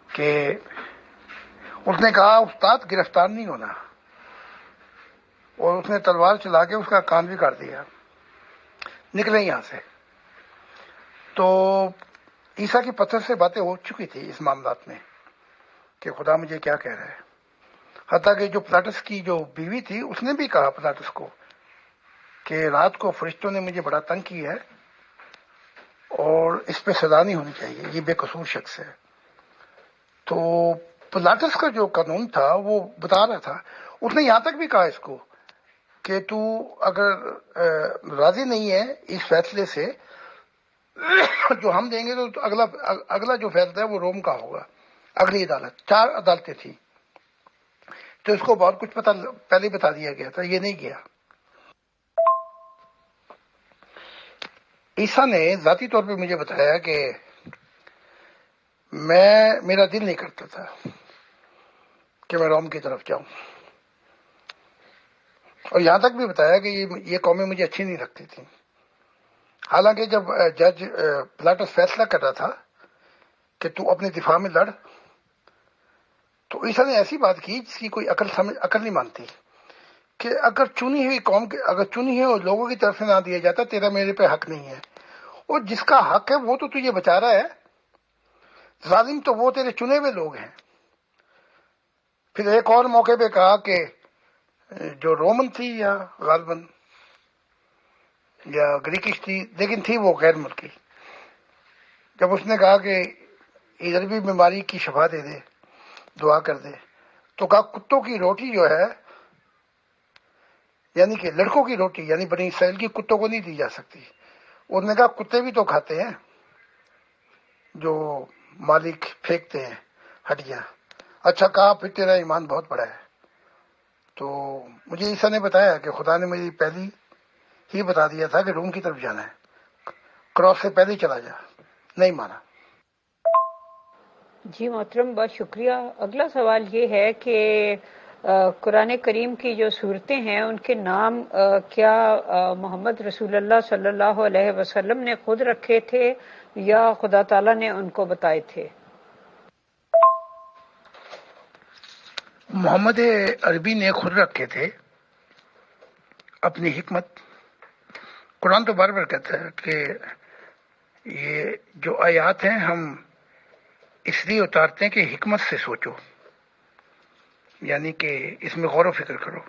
کہ اس نے کہا استاد گرفتار نہیں ہونا، اور اس نے تلوار چلا کے اس کا کان بھی کاٹ دیا، نکلے یہاں سے۔ تو عیسیٰ کی پتھر سے باتیں ہو چکی تھی اس معاملات میں کہ خدا مجھے کیا کہہ رہا ہے. حتیٰ کہ جو پلاٹس کی جو بیوی تھی اس نے بھی کہا پلاٹس کو کہ رات کو فرشتوں نے مجھے بڑا تنگ کیا ہے اور اس پہ سزا نہیں ہونی چاہیے، یہ بے قصور شخص ہے. تو پلاٹس کا جو قانون تھا وہ بتا رہا تھا، اس نے یہاں تک بھی کہا اس کو کہ تو اگر راضی نہیں ہے اس فیصلے سے جو ہم دیں گے تو اگلا جو فیصلہ ہے وہ روم کا ہوگا، اگلی عدالت. 4 عدالتیں تھیں، تو اس کو بہت کچھ پہلے بتا دیا گیا تھا، یہ نہیں گیا. عیسیٰ نے ذاتی طور پہ مجھے بتایا کہ میرا دل نہیں کرتا تھا کہ میں روم کی طرف جاؤں، اور یہاں تک بھی بتایا کہ یہ قومیں مجھے اچھی نہیں لگتی تھیں. حالانکہ جب جج پلاٹس فیصلہ کر رہا تھا کہ تو اپنے دفاع میں لڑ، تو عیسیٰ نے ایسی بات کی جس کی کوئی عقل نہیں مانتی کہ اگر چنی ہوئی قوم اگر چنی ہوئی لوگوں کی طرف سے نہ دیا جاتا تیرا میرے پہ حق نہیں ہے، اور جس کا حق ہے وہ تو تجھے بچا رہا ہے، ظالم تو وہ تیرے چنے ہوئے لوگ ہیں. پھر ایک اور موقع پہ کہا کہ جو رومن تھی یا غالباً یا گریکش تھی لیکن تھی وہ غیر ملکی، جب اس نے کہا کہ ادھر بھی بیماری کی شفا دے دے، دعا کر دے، تو کہا کتوں کی روٹی جو ہے یعنی کہ لڑکوں کی روٹی یعنی بنی اسرائیل کی کتوں کو نہیں دی جا سکتی. انہوں نے کہا کتے بھی تو کھاتے ہیں جو مالک پھینکتے ہیں ہڈیاں. اچھا کہا پھر تیرا ایمان بہت بڑا ہے. تو مجھے عیسیٰ نے بتایا کہ خدا نے مجھے پہلی ہی بتا دیا تھا کہ روم کی طرف جانا ہے، کراس سے پہلے چلا جا. نہیں مانا. جی محترم، بہت شکریہ. اگلا سوال یہ ہے کہ قرآن کریم کی جو صورتیں ہیں ان کے نام کیا محمد رسول اللہ صلی اللہ علیہ وسلم نے خود رکھے تھے یا خدا تعالیٰ نے ان کو بتائے تھے؟ محمد عربی نے خود رکھے تھے اپنی حکمت. قرآن تو بار بار کہتا ہے کہ یہ جو آیات ہیں ہم اس لیے اتارتے ہیں کہ حکمت سے سوچو، یعنی کہ اس میں غور و فکر کرو.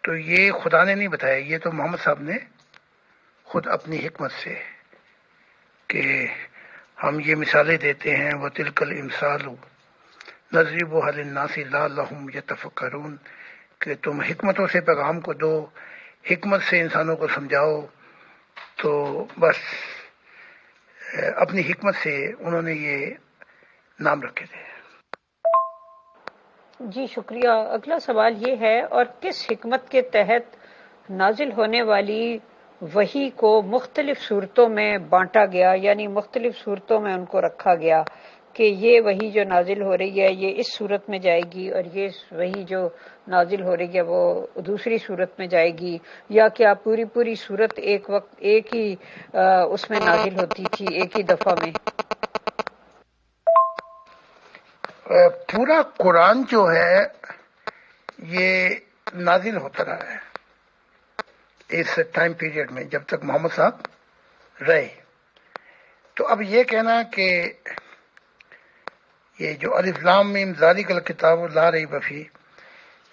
تو یہ خدا نے نہیں بتایا، یہ تو محمد صاحب نے خود اپنی حکمت سے کہ ہم یہ مثالیں دیتے ہیں وَتِلْكَ الْأَمْثَالُ نَضْرِبُهَا لِلنَّاسِ لَعَلَّهُمْ يَتَفَكَّرُونَ، کہ تم حکمتوں سے پیغام کو دو، حکمت سے انسانوں کو سمجھاؤ. تو بس اپنی حکمت سے انہوں نے یہ نام رکھے تھے. جی شکریہ. اگلا سوال یہ ہے، اور کس حکمت کے تحت نازل ہونے والی وحی کو مختلف صورتوں میں بانٹا گیا، یعنی مختلف صورتوں میں ان کو رکھا گیا کہ یہ وحی جو نازل ہو رہی ہے یہ اس صورت میں جائے گی اور یہ وحی جو نازل ہو رہی ہے وہ دوسری صورت میں جائے گی، یا کیا پوری صورت ایک وقت ایک ہی اس میں نازل ہوتی تھی، ایک ہی دفعہ میں؟ پورا قرآن جو ہے یہ نازل ہوتا رہا ہے اس ٹائم پیریڈ میں جب تک محمد صاحب رہے. تو اب یہ کہنا کہ یہ جو الف لام میم ذالک الکتاب لا ریب فیہ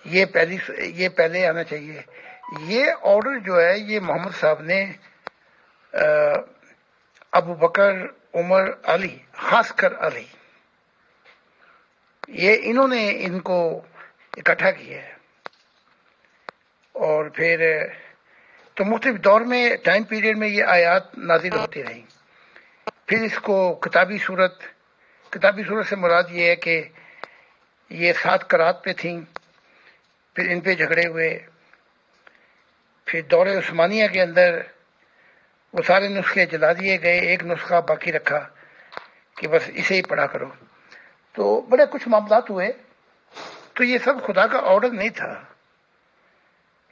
یہ پہلے آنا چاہیے، یہ آرڈر جو ہے یہ محمد صاحب نے ابو بکر، عمر، علی، خاص کر علی، یہ انہوں نے ان کو اکٹھا کیا ہے. اور پھر تو مختلف دور میں ٹائم پیریڈ میں یہ آیات نازل ہوتی رہیں. پھر اس کو کتابی صورت سے مراد یہ ہے کہ یہ 7 قرات پہ تھیں، پھر ان پہ جھگڑے ہوئے، پھر دور عثمانیہ کے اندر وہ سارے نسخے جلا دیے گئے، ایک نسخہ باقی رکھا کہ بس اسے ہی پڑھا کرو. تو بڑے کچھ معاملات ہوئے. تو یہ سب خدا کا آرڈر نہیں تھا،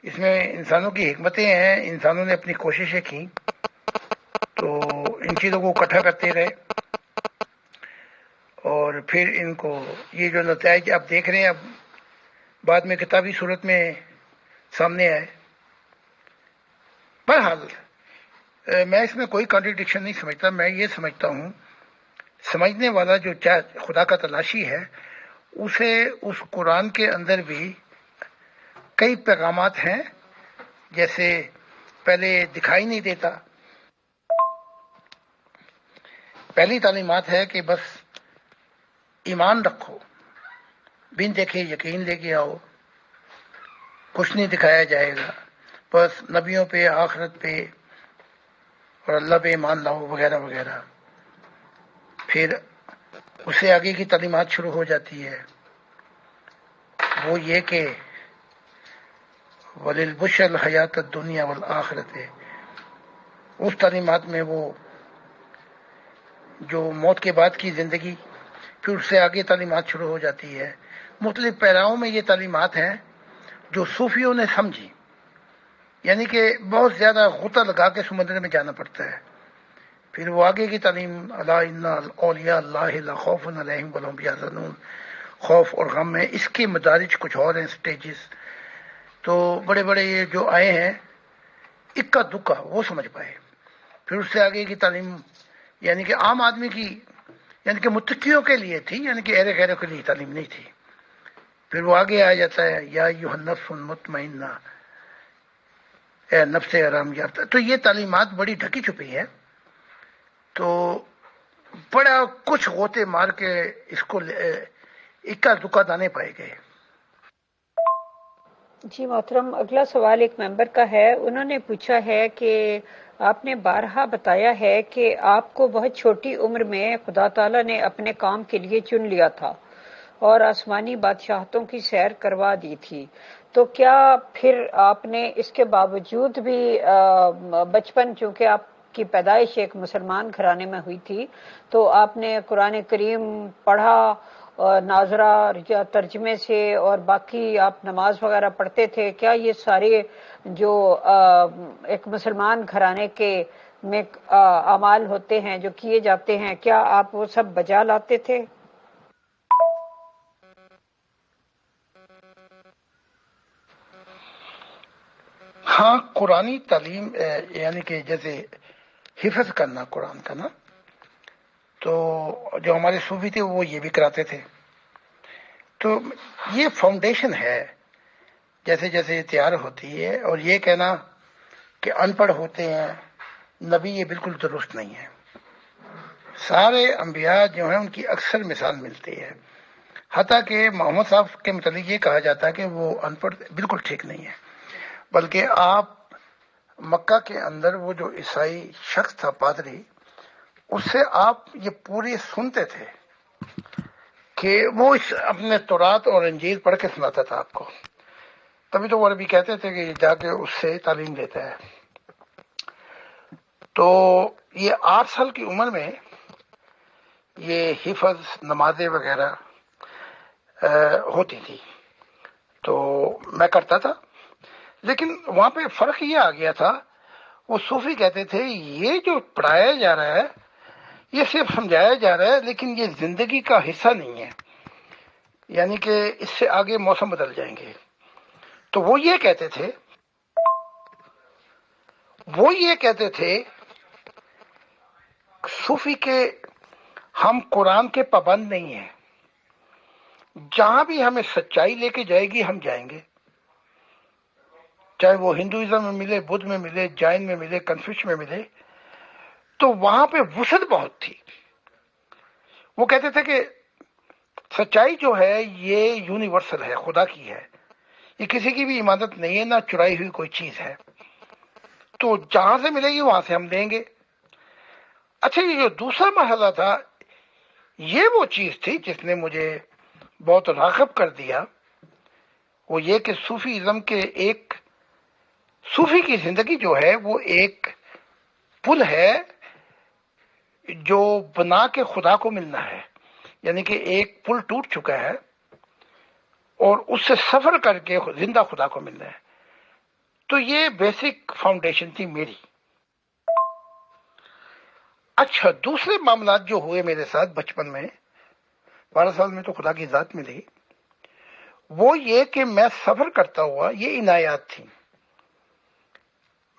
اس میں انسانوں کی حکمتیں ہیں، انسانوں نے اپنی کوششیں کی تو ان چیزوں کو اکٹھا کرتے رہے، اور پھر ان کو یہ جو نتائج آپ دیکھ رہے ہیں اب بعد میں کتابی صورت میں سامنے آئے. بہرحال میں اس میں کوئی کانٹریڈکشن نہیں سمجھتا. میں یہ سمجھتا ہوں سمجھنے والا جو چاہے خدا کا تلاشی ہے اسے اس قرآن کے اندر بھی کئی پیغامات ہیں. جیسے پہلے دکھائی نہیں دیتا، پہلی تعلیمات ہے کہ بس ایمان رکھو، بن دیکھے یقین لے کے آؤ، کچھ نہیں دکھایا جائے گا، بس نبیوں پہ، آخرت پہ اور اللہ پہ ایمان لاؤ وغیرہ وغیرہ. پھر اس سے آگے کی تعلیمات شروع ہو جاتی ہے، وہ یہ کہ وَلِلْبُشْرَى الْحَيَاةَ الدُّنْيَا وَالْآخِرَةِ. اس تعلیمات میں وہ جو موت کے بعد کی زندگی، پھر اس سے آگے تعلیمات شروع ہو جاتی ہے. مختلف پیراؤں میں یہ تعلیمات ہیں جو صوفیوں نے سمجھی، یعنی کہ بہت زیادہ غوطہ لگا کے سمندر میں جانا پڑتا ہے. پھر وہ آگے کی تعلیم الا ان اولیاء اللہ لا خوف علیہم ولا هم یحزنون، خوف اور غم میں اس کے مدارج کچھ اور ہیں، سٹیجز. تو بڑے بڑے یہ جو آئے ہیں اکا دکا وہ سمجھ پائے. پھر اس سے آگے کی تعلیم یعنی کہ عام آدمی کی، یعنی کہ متقیوں کے لیے تھی، یعنی کہ ایرے غیروں کے لیے تعلیم نہیں تھی. پھر وہ آگے آ جاتا ہے یا ایھا النفس المطمئنہ، اے نفس آرام یافتہ. تو یہ تعلیمات بڑی ڈھکی چھپی ہے، تو بڑا کچھ غوطے مار کے اس کو اکا دکا دانے پائے گئے. جی محترم، اگلا سوال ایک ممبر کا ہے. انہوں نے پوچھا ہے کہ آپ نے بارہا بتایا ہے کہ آپ کو بہت چھوٹی عمر میں خدا تعالیٰ نے اپنے کام کے لیے چن لیا تھا اور آسمانی بادشاہتوں کی سیر کروا دی تھی، تو کیا پھر آپ نے اس کے باوجود بھی بچپن، چونکہ آپ کی پیدائش ایک مسلمان گھرانے میں ہوئی تھی، تو آپ نے قرآن کریم پڑھا اور ناظرہ یا ترجمے سے، اور باقی آپ نماز وغیرہ پڑھتے تھے؟ کیا یہ سارے جو ایک مسلمان گھرانے کے میں اعمال ہوتے ہیں جو کیے جاتے ہیں، کیا آپ وہ سب بجا لاتے تھے؟ ہاں، قرآنی تعلیم یعنی کہ جیسے حفظ کرنا قرآن کا نا، تو جو ہمارے صوفی تھے وہ یہ بھی کراتے تھے. تو یہ فاؤنڈیشن ہے جیسے جیسے تیار ہوتی ہے. اور یہ کہنا کہ ان پڑھ ہوتے ہیں نبی، یہ بالکل درست نہیں ہے. سارے انبیاء جو ہیں ان کی اکثر مثال ملتی ہے، حتیٰ کہ محمد صاحب کے متعلق یہ کہا جاتا ہے کہ وہ ان پڑھ بالکل ٹھیک نہیں ہے. بلکہ آپ مکہ کے اندر وہ جو عیسائی شخص تھا پادری، اس سے آپ یہ پوری سنتے تھے کہ وہ اپنے تورات اور انجیل پڑھ کے سناتا تھا آپ کو. تبھی تو وہ عربی کہتے تھے کہ جا کے اس سے تعلیم دیتا ہے. تو یہ 8 سال کی عمر میں یہ حفظ نمازیں وغیرہ ہوتی تھی، تو میں کرتا تھا. لیکن وہاں پہ فرق یہ آ گیا تھا، وہ صوفی کہتے تھے یہ جو پڑھایا جا رہا ہے یہ صرف سمجھایا جا رہا ہے، لیکن یہ زندگی کا حصہ نہیں ہے، یعنی کہ اس سے آگے موسم بدل جائیں گے. تو وہ یہ کہتے تھے صوفی کہ ہم قرآن کے پابند نہیں ہیں، جہاں بھی ہمیں سچائی لے کے جائے گی ہم جائیں گے، چاہے وہ ہندوازم میں ملے، بدھ میں ملے، جین میں ملے، کنفیوش میں ملے. تو وہاں پہ وسعت بہت تھی. وہ کہتے تھے کہ سچائی جو ہے یہ یونیورسل ہے، خدا کی ہے، یہ کسی کی بھی عمادت نہیں ہے، نہ چرائی ہوئی کوئی چیز ہے. تو جہاں سے ملے گی وہاں سے ہم دیں گے. اچھا، یہ جو دوسرا مرحلہ تھا یہ وہ چیز تھی جس نے مجھے بہت راغب کر دیا. وہ یہ کہ صوفی ازم کے ایک صوفی کی زندگی جو ہے وہ ایک پل ہے جو بنا کے خدا کو ملنا ہے، یعنی کہ ایک پل ٹوٹ چکا ہے اور اس سے سفر کر کے زندہ خدا کو ملنا ہے. تو یہ بیسک فاؤنڈیشن تھی میری. اچھا، دوسرے معاملات جو ہوئے میرے ساتھ بچپن میں 12 سال میں تو خدا کی ذات ملی، وہ یہ کہ میں سفر کرتا ہوا، یہ عنایات تھی.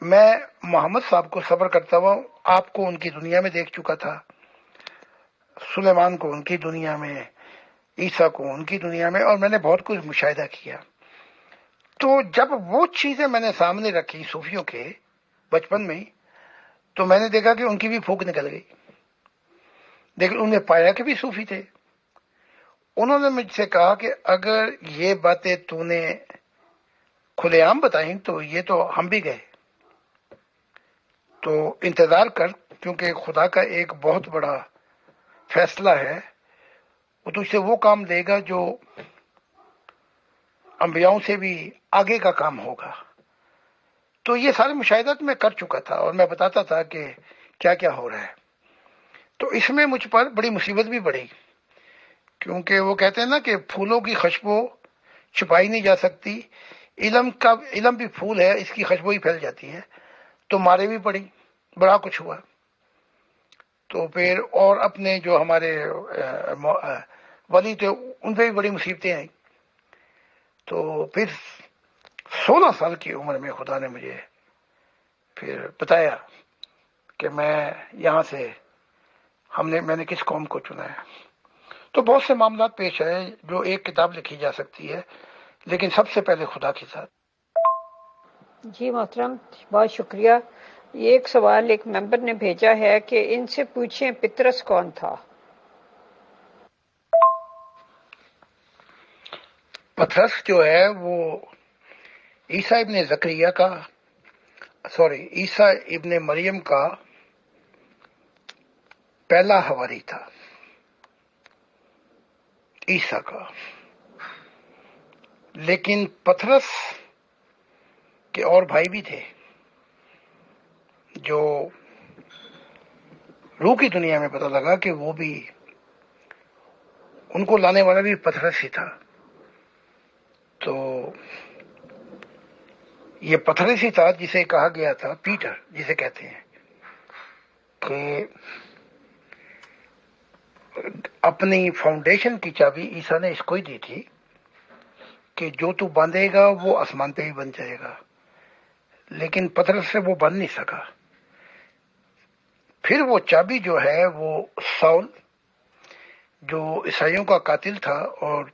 میں محمد صاحب کو صبر کرتا ہوا، آپ کو ان کی دنیا میں دیکھ چکا تھا، سلیمان کو ان کی دنیا میں، عیسیٰ کو ان کی دنیا میں، اور میں نے بہت کچھ مشاہدہ کیا. تو جب وہ چیزیں میں نے سامنے رکھی صوفیوں کے بچپن میں، تو میں نے دیکھا کہ ان کی بھی پھونک نکل گئی. لیکن انہیں پایا کہ بھی صوفی تھے. انہوں نے مجھ سے کہا کہ اگر یہ باتیں تو نے کھلے عام بتائیں تو یہ تو ہم بھی گئے، تو انتظار کر، کیونکہ خدا کا ایک بہت بڑا فیصلہ ہے، وہ تجھ سے وہ کام دے گا جو انبیاؤں سے بھی آگے کا کام ہوگا. تو یہ سارے مشاہدات میں کر چکا تھا اور میں بتاتا تھا کہ کیا کیا ہو رہا ہے. تو اس میں مجھ پر بڑی مصیبت بھی پڑی، کیونکہ وہ کہتے ہیں نا کہ پھولوں کی خوشبو چھپائی نہیں جا سکتی، علم بھی پھول ہے، اس کی خوشبو ہی پھیل جاتی ہے. تو مارے بھی پڑی، بڑا کچھ ہوا. تو پھر اور اپنے جو ہمارے ولی تھے ان پہ بھی بڑی مصیبتیں آئیں. تو پھر 16 سال کی عمر میں خدا نے مجھے پھر بتایا کہ میں یہاں سے میں نے کس قوم کو چنا ہے. تو بہت سے معاملات پیش آئے جو ایک کتاب لکھی جا سکتی ہے، لیکن سب سے پہلے خدا کے ساتھ. جی محترم، بہت شکریہ. یہ ایک سوال ایک ممبر نے بھیجا ہے کہ ان سے پوچھیں پطرس کون تھا؟ پطرس جو ہے وہ عیسیٰ ابن زکریا کا، عیسیٰ ابن مریم کا پہلا حواری تھا، عیسیٰ کا. لیکن پطرس کے اور بھائی بھی تھے جو روح کی دنیا میں پتہ لگا کہ وہ بھی، ان کو لانے والا بھی پطرس ہی تھا. تو یہ پطرس ہی تھا جسے کہا گیا تھا پیٹر، جسے کہتے ہیں کہ اپنی فاؤنڈیشن کی چابی عیسیٰ نے اس کو ہی دی تھی کہ جو تو باندھے گا وہ آسمان پہ ہی بن جائے گا. لیکن پطرس سے وہ بن نہیں سکا. پھر وہ چابی جو ہے وہ ساؤل جو عیسائیوں کا قاتل تھا اور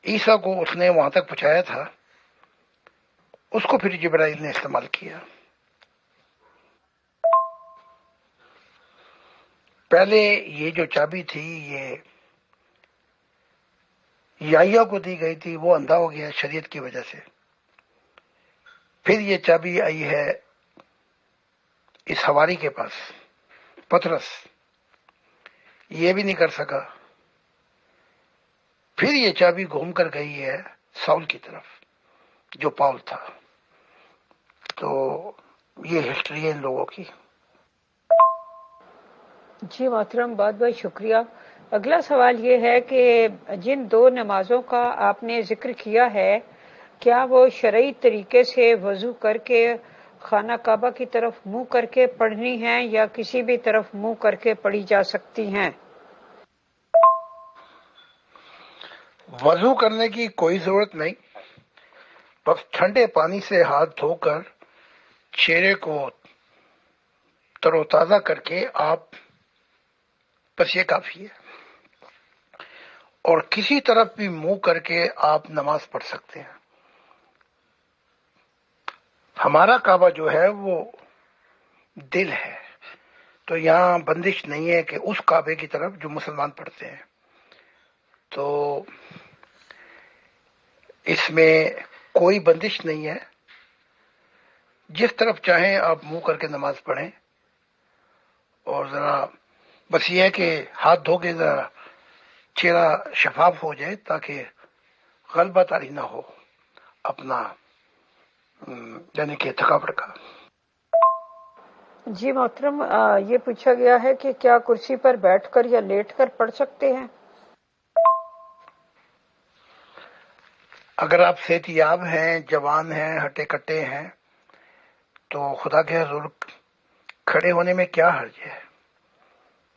عیسیٰ کو اس نے وہاں تک پہنچایا تھا، اس کو پھر جبرائیل نے استعمال کیا. پہلے یہ جو چابی تھی یہ یحییٰ کو دی گئی تھی، وہ اندھا ہو گیا شریعت کی وجہ سے. پھر یہ چابی آئی ہے اس حواری کے پاس، پطرس، یہ بھی نہیں کر سکا. پھر یہ چابی گھوم کر گئی ہے ساؤل کی طرف جو پاؤل تھا. تو یہ ہسٹری ہے ان لوگوں کی. جی محترم، بہت بہت شکریہ. اگلا سوال یہ ہے کہ جن 2 نمازوں کا آپ نے ذکر کیا ہے، کیا وہ شرعی طریقے سے وضو کر کے خانہ کعبہ کی طرف منہ کر کے پڑھنی ہیں یا کسی بھی طرف منہ کر کے پڑھی جا سکتی ہیں؟ وضو کرنے کی کوئی ضرورت نہیں، بس ٹھنڈے پانی سے ہاتھ دھو کر چہرے کو تر و تازہ کر کے آپ، بس یہ کافی ہے. اور کسی طرف بھی منہ کر کے آپ نماز پڑھ سکتے ہیں. ہمارا کعبہ جو ہے وہ دل ہے، تو یہاں بندش نہیں ہے کہ اس کعبے کی طرف جو مسلمان پڑھتے ہیں. تو اس میں کوئی بندش نہیں ہے، جس طرف چاہیں آپ منہ کر کے نماز پڑھیں. اور ذرا بس یہ ہے کہ ہاتھ دھو کے ذرا چہرہ شفاف ہو جائے تاکہ غلبہ طاری نہ ہو اپنا، یعنی کہ تھکاوٹ کا. جی محترم، یہ پوچھا گیا ہے کہ کیا کرسی پر بیٹھ کر یا لیٹ کر پڑھ سکتے ہیں؟ اگر آپ صحت یاب ہیں، جوان ہیں، ہٹے کٹے ہیں، تو خدا کے حضور کھڑے ہونے میں کیا حرج ہے؟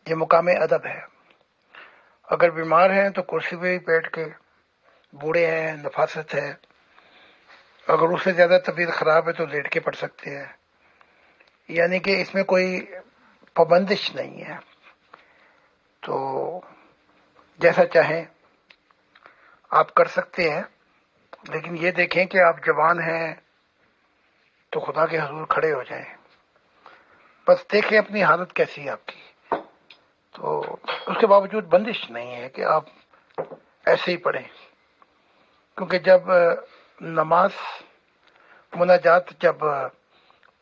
یہ مقام ادب ہے. اگر بیمار ہیں تو کرسی پہ ہی بیٹھ کے، بوڑھے ہیں، نفاست ہے، اگر اس سے زیادہ طبیعت خراب ہے تو لیٹ کے پڑھ سکتے ہیں. یعنی کہ اس میں کوئی پابندش نہیں ہے، تو جیسا چاہیں آپ کر سکتے ہیں، لیکن یہ دیکھیں کہ آپ جوان ہیں تو خدا کے حضور کھڑے ہو جائیں، بس دیکھیں اپنی حالت کیسی ہے آپ کی، تو اس کے باوجود بندش نہیں ہے کہ آپ ایسے ہی پڑھیں، کیونکہ جب نماز مناجات جب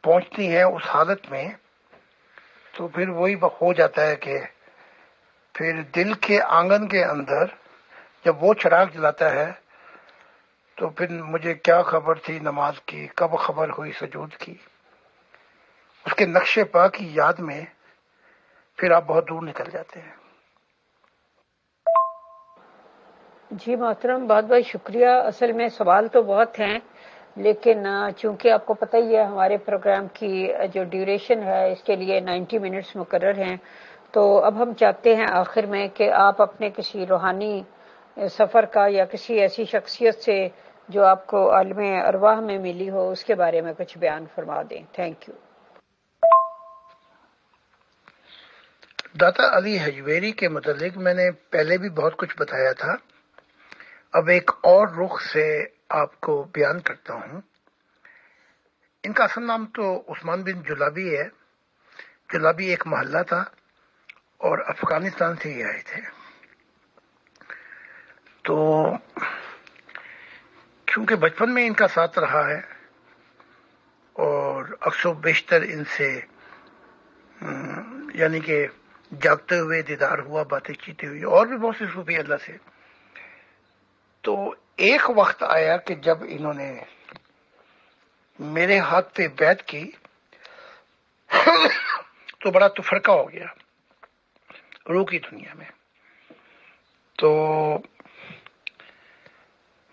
پہنچتی ہیں اس حالت میں تو پھر وہی ہو جاتا ہے کہ پھر دل کے آنگن کے اندر جب وہ چراغ جلاتا ہے تو پھر مجھے کیا خبر تھی نماز کی، کب خبر ہوئی سجود کی، اس کے نقش پا کی یاد میں پھر آپ بہت دور نکل جاتے ہیں۔ جی محترم، بہت بہت شکریہ۔ اصل میں سوال تو بہت ہیں، لیکن چونکہ آپ کو پتہ ہی ہے ہمارے پروگرام کی جو ڈیوریشن ہے اس کے لیے 90 منٹس مقرر ہیں، تو اب ہم چاہتے ہیں آخر میں کہ آپ اپنے کسی روحانی سفر کا یا کسی ایسی شخصیت سے جو آپ کو عالم ارواح میں ملی ہو اس کے بارے میں کچھ بیان فرما دیں۔ Thank you. داتا علی حجویری کے متعلق میں نے پہلے بھی بہت کچھ بتایا تھا، اب ایک اور رخ سے آپ کو بیان کرتا ہوں۔ ان کا اصل نام تو عثمان بن جلابی ہے، جلابی ایک محلہ تھا اور افغانستان سے ہی آئے تھے، تو کیونکہ بچپن میں ان کا ساتھ رہا ہے اور اکثر و بیشتر ان سے یعنی کہ جاگتے ہوئے دیدار ہوا، باتیں چیتیں ہوئی، اور بھی بہت سے صوفی اللہ سے، تو ایک وقت آیا کہ جب انہوں نے میرے ہاتھ پہ بیعت کی تو بڑا تفرقہ ہو گیا روح کی دنیا میں، تو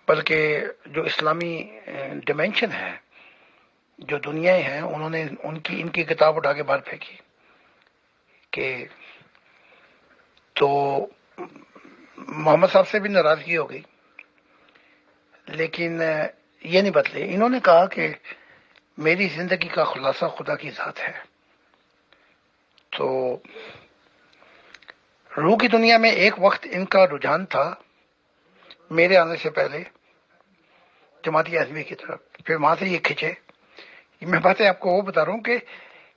بلکہ جو اسلامی ڈیمینشن ہے، جو دنیایں ہیں، انہوں نے ان کی کتاب اٹھا کے باہر پھینکی کہ تو محمد صاحب سے بھی ناراضگی ہو گئی، لیکن یہ نہیں بدلے، انہوں نے کہا کہ میری زندگی کا خلاصہ خدا کی ذات ہے، تو روح کی دنیا میں ایک وقت ان کا رجحان تھا میرے آنے سے پہلے جماعتی ازمی کی طرف، پھر وہاں سے یہ کھنچے، میں باتیں آپ کو وہ بتا رہا ہوں کہ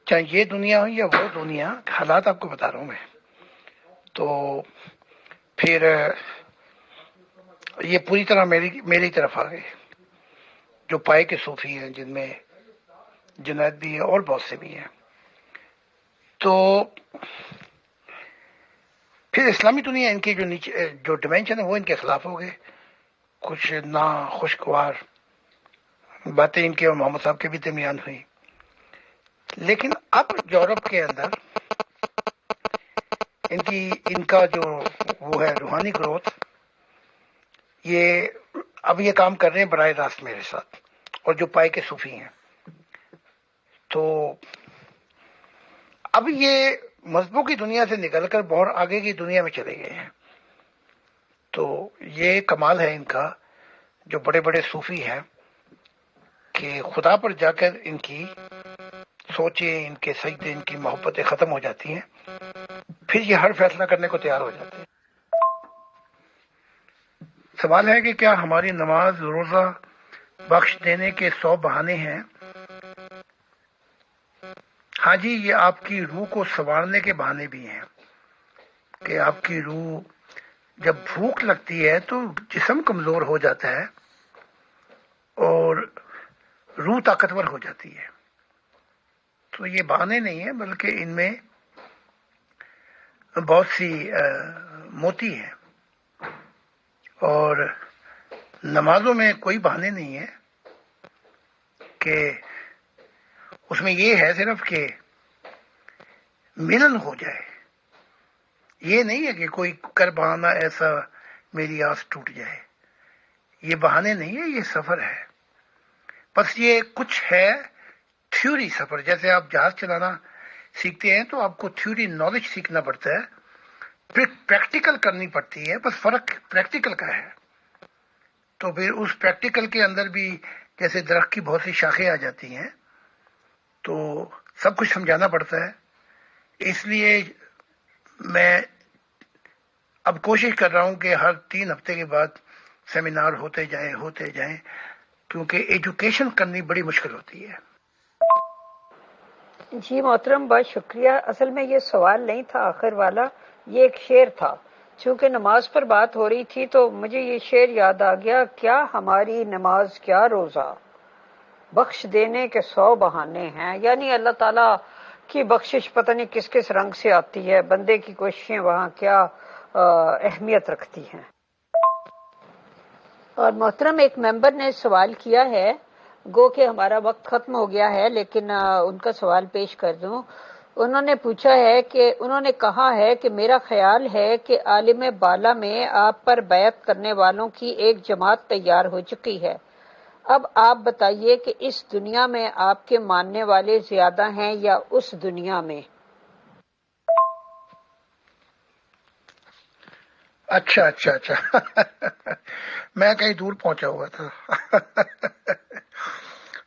چاہے یہ دنیا ہو یا وہ دنیا، حالات آپ کو بتا رہا ہوں میں، تو پھر یہ پوری طرح میری طرف آ گئے، جو پائے کے صوفی ہیں جن میں جنید بھی ہے اور بہت سے بھی ہیں، تو پھر اسلامی دنیا ان کی جو نیچے جو ڈیمینشن ہے وہ ان کے خلاف ہو گئے، کچھ نا خوشگوار باتیں ان کے اور محمد صاحب کے بھی درمیان ہوئی، لیکن اب یورپ کے اندر ان کا جو وہ ہے روحانی گروتھ، یہ اب یہ کام کر رہے ہیں براہ راست میرے ساتھ اور جو پائے کے صوفی ہیں، تو اب یہ مذہبوں کی دنیا سے نکل کر بہت آگے کی دنیا میں چلے گئے ہیں، تو یہ کمال ہے ان کا، جو بڑے بڑے صوفی ہیں کہ خدا پر جا کر ان کی سوچیں، ان کے سجدے، ان کی محبتیں ختم ہو جاتی ہیں، پھر یہ ہر فیصلہ کرنے کو تیار ہو جاتے ہیں۔ سوال ہے کہ کیا ہماری نماز روزہ بخش دینے کے 100 بہانے ہیں؟ ہاں جی، یہ آپ کی روح کو سنوارنے کے بہانے بھی ہیں، کہ آپ کی روح جب بھوک لگتی ہے تو جسم کمزور ہو جاتا ہے اور روح طاقتور ہو جاتی ہے، تو یہ بہانے نہیں ہیں بلکہ ان میں بہت سی موتی ہیں، اور نمازوں میں کوئی بہانے نہیں ہیں، کہ اس میں یہ ہے صرف کہ ملن ہو جائے، یہ نہیں ہے کہ کوئی کر بہانا ایسا میری آس ٹوٹ جائے، یہ بہانے نہیں ہے، یہ سفر ہے، بس یہ کچھ ہے تھیوری سفر، جیسے آپ جہاز چلانا سیکھتے ہیں تو آپ کو تھیوری نالج سیکھنا پڑتا ہے، پھر پریکٹیکل کرنی پڑتی ہے، بس فرق پریکٹیکل کا ہے، تو پھر اس پریکٹیکل کے اندر بھی جیسے درخت کی بہت سی شاخیں آ جاتی ہیں، تو سب کچھ سمجھانا پڑتا ہے. اس لیے میں اب کوشش کر رہا ہوں کہ ہر 3 ہفتے کے بعد سیمینار ہوتے جائیں کیونکہ ایجوکیشن کرنی بڑی مشکل ہوتی ہے. جی محترم، بہت شکریہ. اصل میں یہ سوال نہیں تھا آخر والا، یہ ایک شعر تھا. چونکہ نماز پر بات ہو رہی تھی تو مجھے یہ شعر یاد آ گیا: کیا ہماری نماز کیا روزہ، بخش دینے کے 100 بہانے ہیں. یعنی اللہ تعالیٰ کی بخشش پتہ نہیں کس کس رنگ سے آتی ہے، بندے کی کوششیں وہاں کیا اہمیت رکھتی ہیں. اور محترم، ایک ممبر نے سوال کیا ہے، گو کہ ہمارا وقت ختم ہو گیا ہے لیکن ان کا سوال پیش کر دوں. انہوں نے پوچھا ہے کہ انہوں نے کہا ہے کہ میرا خیال ہے کہ عالم بالا میں آپ پر بیعت کرنے والوں کی ایک جماعت تیار ہو چکی ہے. اب آپ بتائیے کہ اس دنیا میں آپ کے ماننے والے زیادہ ہیں یا اس دنیا میں؟ اچھا میں کہیں دور پہنچا ہوا تھا.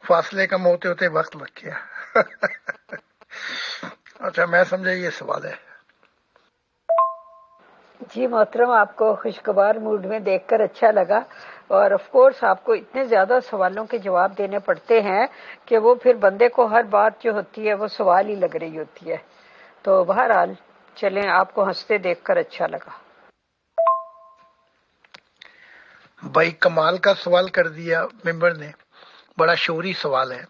فاصلے کم ہوتے ہوتے وقت لگ گیا. اچھا، میں سمجھا یہ سوال ہے. جی محترم، آپ کو خوشگوار موڈ میں دیکھ کر اچھا لگا. اور آف کورس آپ کو اتنے زیادہ سوالوں کے جواب دینے پڑتے ہیں کہ وہ پھر بندے کو ہر بات جو ہوتی ہے وہ سوال ہی لگ رہی ہوتی ہے. تو بہرحال چلیں، آپ کو ہنستے دیکھ کر اچھا لگا. بھائی کمال کا سوال کر دیا ممبر نے، بڑا شعوری سوال ہے.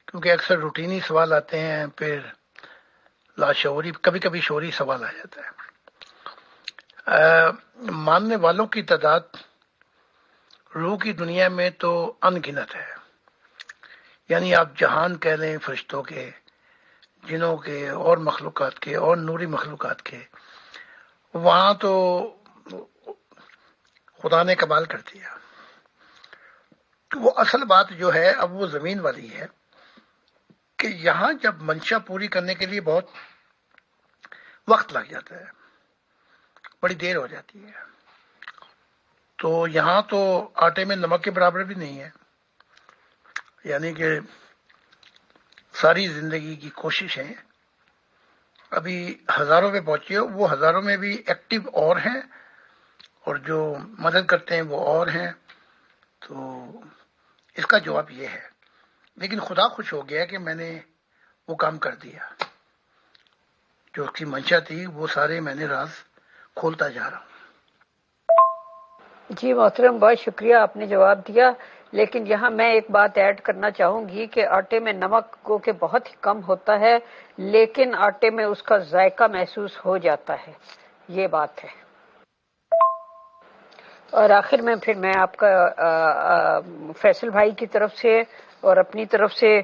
کیونکہ اکثر روٹینی سوال آتے ہیں، پھر لاشعوری، کبھی کبھی شعوری سوال آ جاتا ہے. ماننے والوں کی تعداد روح کی دنیا میں تو ان گنت ہے. یعنی آپ جہان کہہ لیں فرشتوں کے، جنوں کے، اور مخلوقات کے، اور نوری مخلوقات کے، وہاں تو خدا نے کمال کر دیا. وہ اصل بات جو ہے اب وہ زمین والی ہے کہ یہاں جب منشا پوری کرنے کے لیے بہت وقت لگ جاتا ہے، بڑی دیر ہو جاتی ہے. تو یہاں تو آٹے میں نمک کے برابر بھی نہیں ہے. یعنی کہ ساری زندگی کی کوششیں ابھی ہزاروں پہ پہنچی ہے. وہ ہزاروں میں بھی ایکٹیو اور ہیں، اور جو مدد کرتے ہیں وہ اور ہیں. تو اس کا جواب یہ ہے. لیکن خدا خوش ہو گیا کہ میں نے وہ کام کر دیا. جو اس کی منشا تھی وہ سارے میں نے راز کھولتا جا رہا ہوں. جی محترم، بہت شکریہ، آپ نے جواب دیا. لیکن یہاں میں ایک بات ایڈ کرنا چاہوں گی کہ آٹے میں نمک کو کہ بہت ہی کم ہوتا ہے، لیکن آٹے میں اس کا ذائقہ محسوس ہو جاتا ہے. یہ بات ہے. اور آخر میں پھر میں آپ کا فیصل بھائی کی طرف سے اور اپنی طرف سے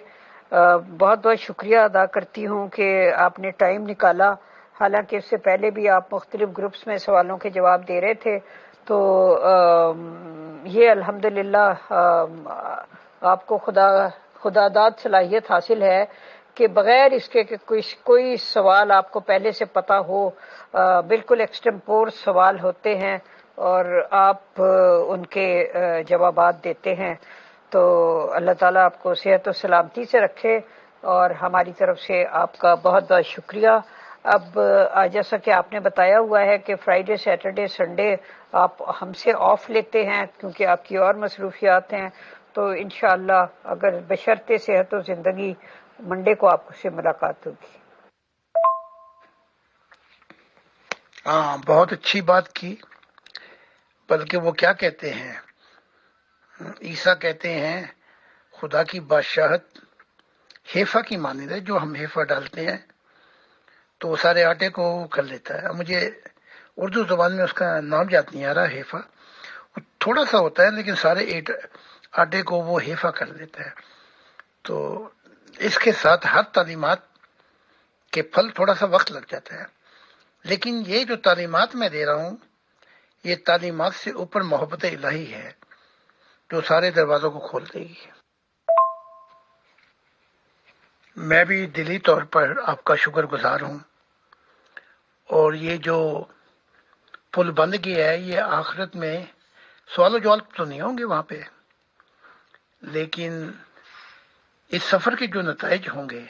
بہت بہت شکریہ ادا کرتی ہوں کہ آپ نے ٹائم نکالا. حالانکہ اس سے پہلے بھی آپ مختلف گروپس میں سوالوں کے جواب دے رہے تھے. تو یہ الحمدللہ آپ کو خدا داد صلاحیت حاصل ہے کہ بغیر اس کے کہ کوئی سوال آپ کو پہلے سے پتا ہو، بالکل ایکسٹمپور سوال ہوتے ہیں اور آپ ان کے جوابات دیتے ہیں. تو اللہ تعالیٰ آپ کو صحت و سلامتی سے رکھے، اور ہماری طرف سے آپ کا بہت بہت شکریہ. اب جیسا کہ آپ نے بتایا ہوا ہے کہ فرائیڈے، سیٹرڈے، سنڈے آپ ہم سے آف لیتے ہیں کیونکہ آپ کی اور مصروفیات ہیں. تو انشاءاللہ اگر بشرط صحت و زندگی منڈے کو آپ سے ملاقات ہوگی. ہاں، بہت اچھی بات کی. بلکہ وہ کیا کہتے ہیں، عیسیٰ کہتے ہیں خدا کی بادشاہت ہیفا کی مانند ہے. جو ہم ہیفا ڈالتے ہیں تو وہ سارے آٹے کو کر لیتا ہے. مجھے اردو زبان میں اس کا نام یاد نہیں آ رہا. ہیفا تھوڑا سا ہوتا ہے لیکن سارے آٹے کو وہ ہیفا کر دیتا ہے. تو اس کے ساتھ ہر تعلیمات کے پھل تھوڑا سا وقت لگ جاتا ہے. لیکن یہ جو تعلیمات میں دے رہا ہوں، یہ تعلیمات سے اوپر محبت الہی ہے جو سارے دروازوں کو کھول دے گی. میں بھی دلی طور پر آپ کا شکر گزار ہوں. اور یہ جو پل بند گیا ہے، یہ آخرت میں سوال و جواب تو نہیں ہوں گے وہاں پہ، لیکن اس سفر کے جو نتائج ہوں گے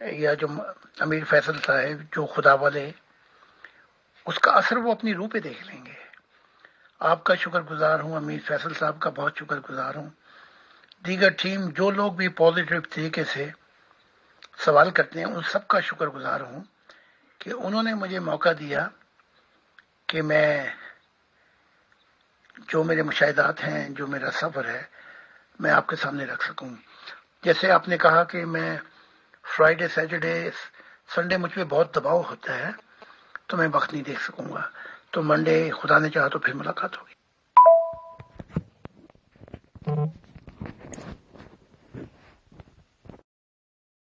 یا جو امیر فیصل صاحب جو خدا والے، اس کا اثر وہ اپنی روح پہ دیکھ لیں گے۔ آپ کا شکر گزار ہوں، امیر فیصل صاحب کا بہت شکر گزار ہوں، دیگر ٹیم جو لوگ بھی پازیٹیو طریقے سے سوال کرتے ہیں ان سب کا شکر گزار ہوں کہ انہوں نے مجھے موقع دیا کہ میں جو میرے مشاہدات ہیں، جو میرا سفر ہے، میں آپ کے سامنے رکھ سکوں۔ جیسے آپ نے کہا کہ میں فرائیڈے، سیٹرڈے، سنڈے مجھ پہ بہت دباؤ ہوتا ہے تو میں وقت نہیں دیکھ سکوں گا، تو منڈے خدا نے چاہا تو پھر ملاقات ہوگی۔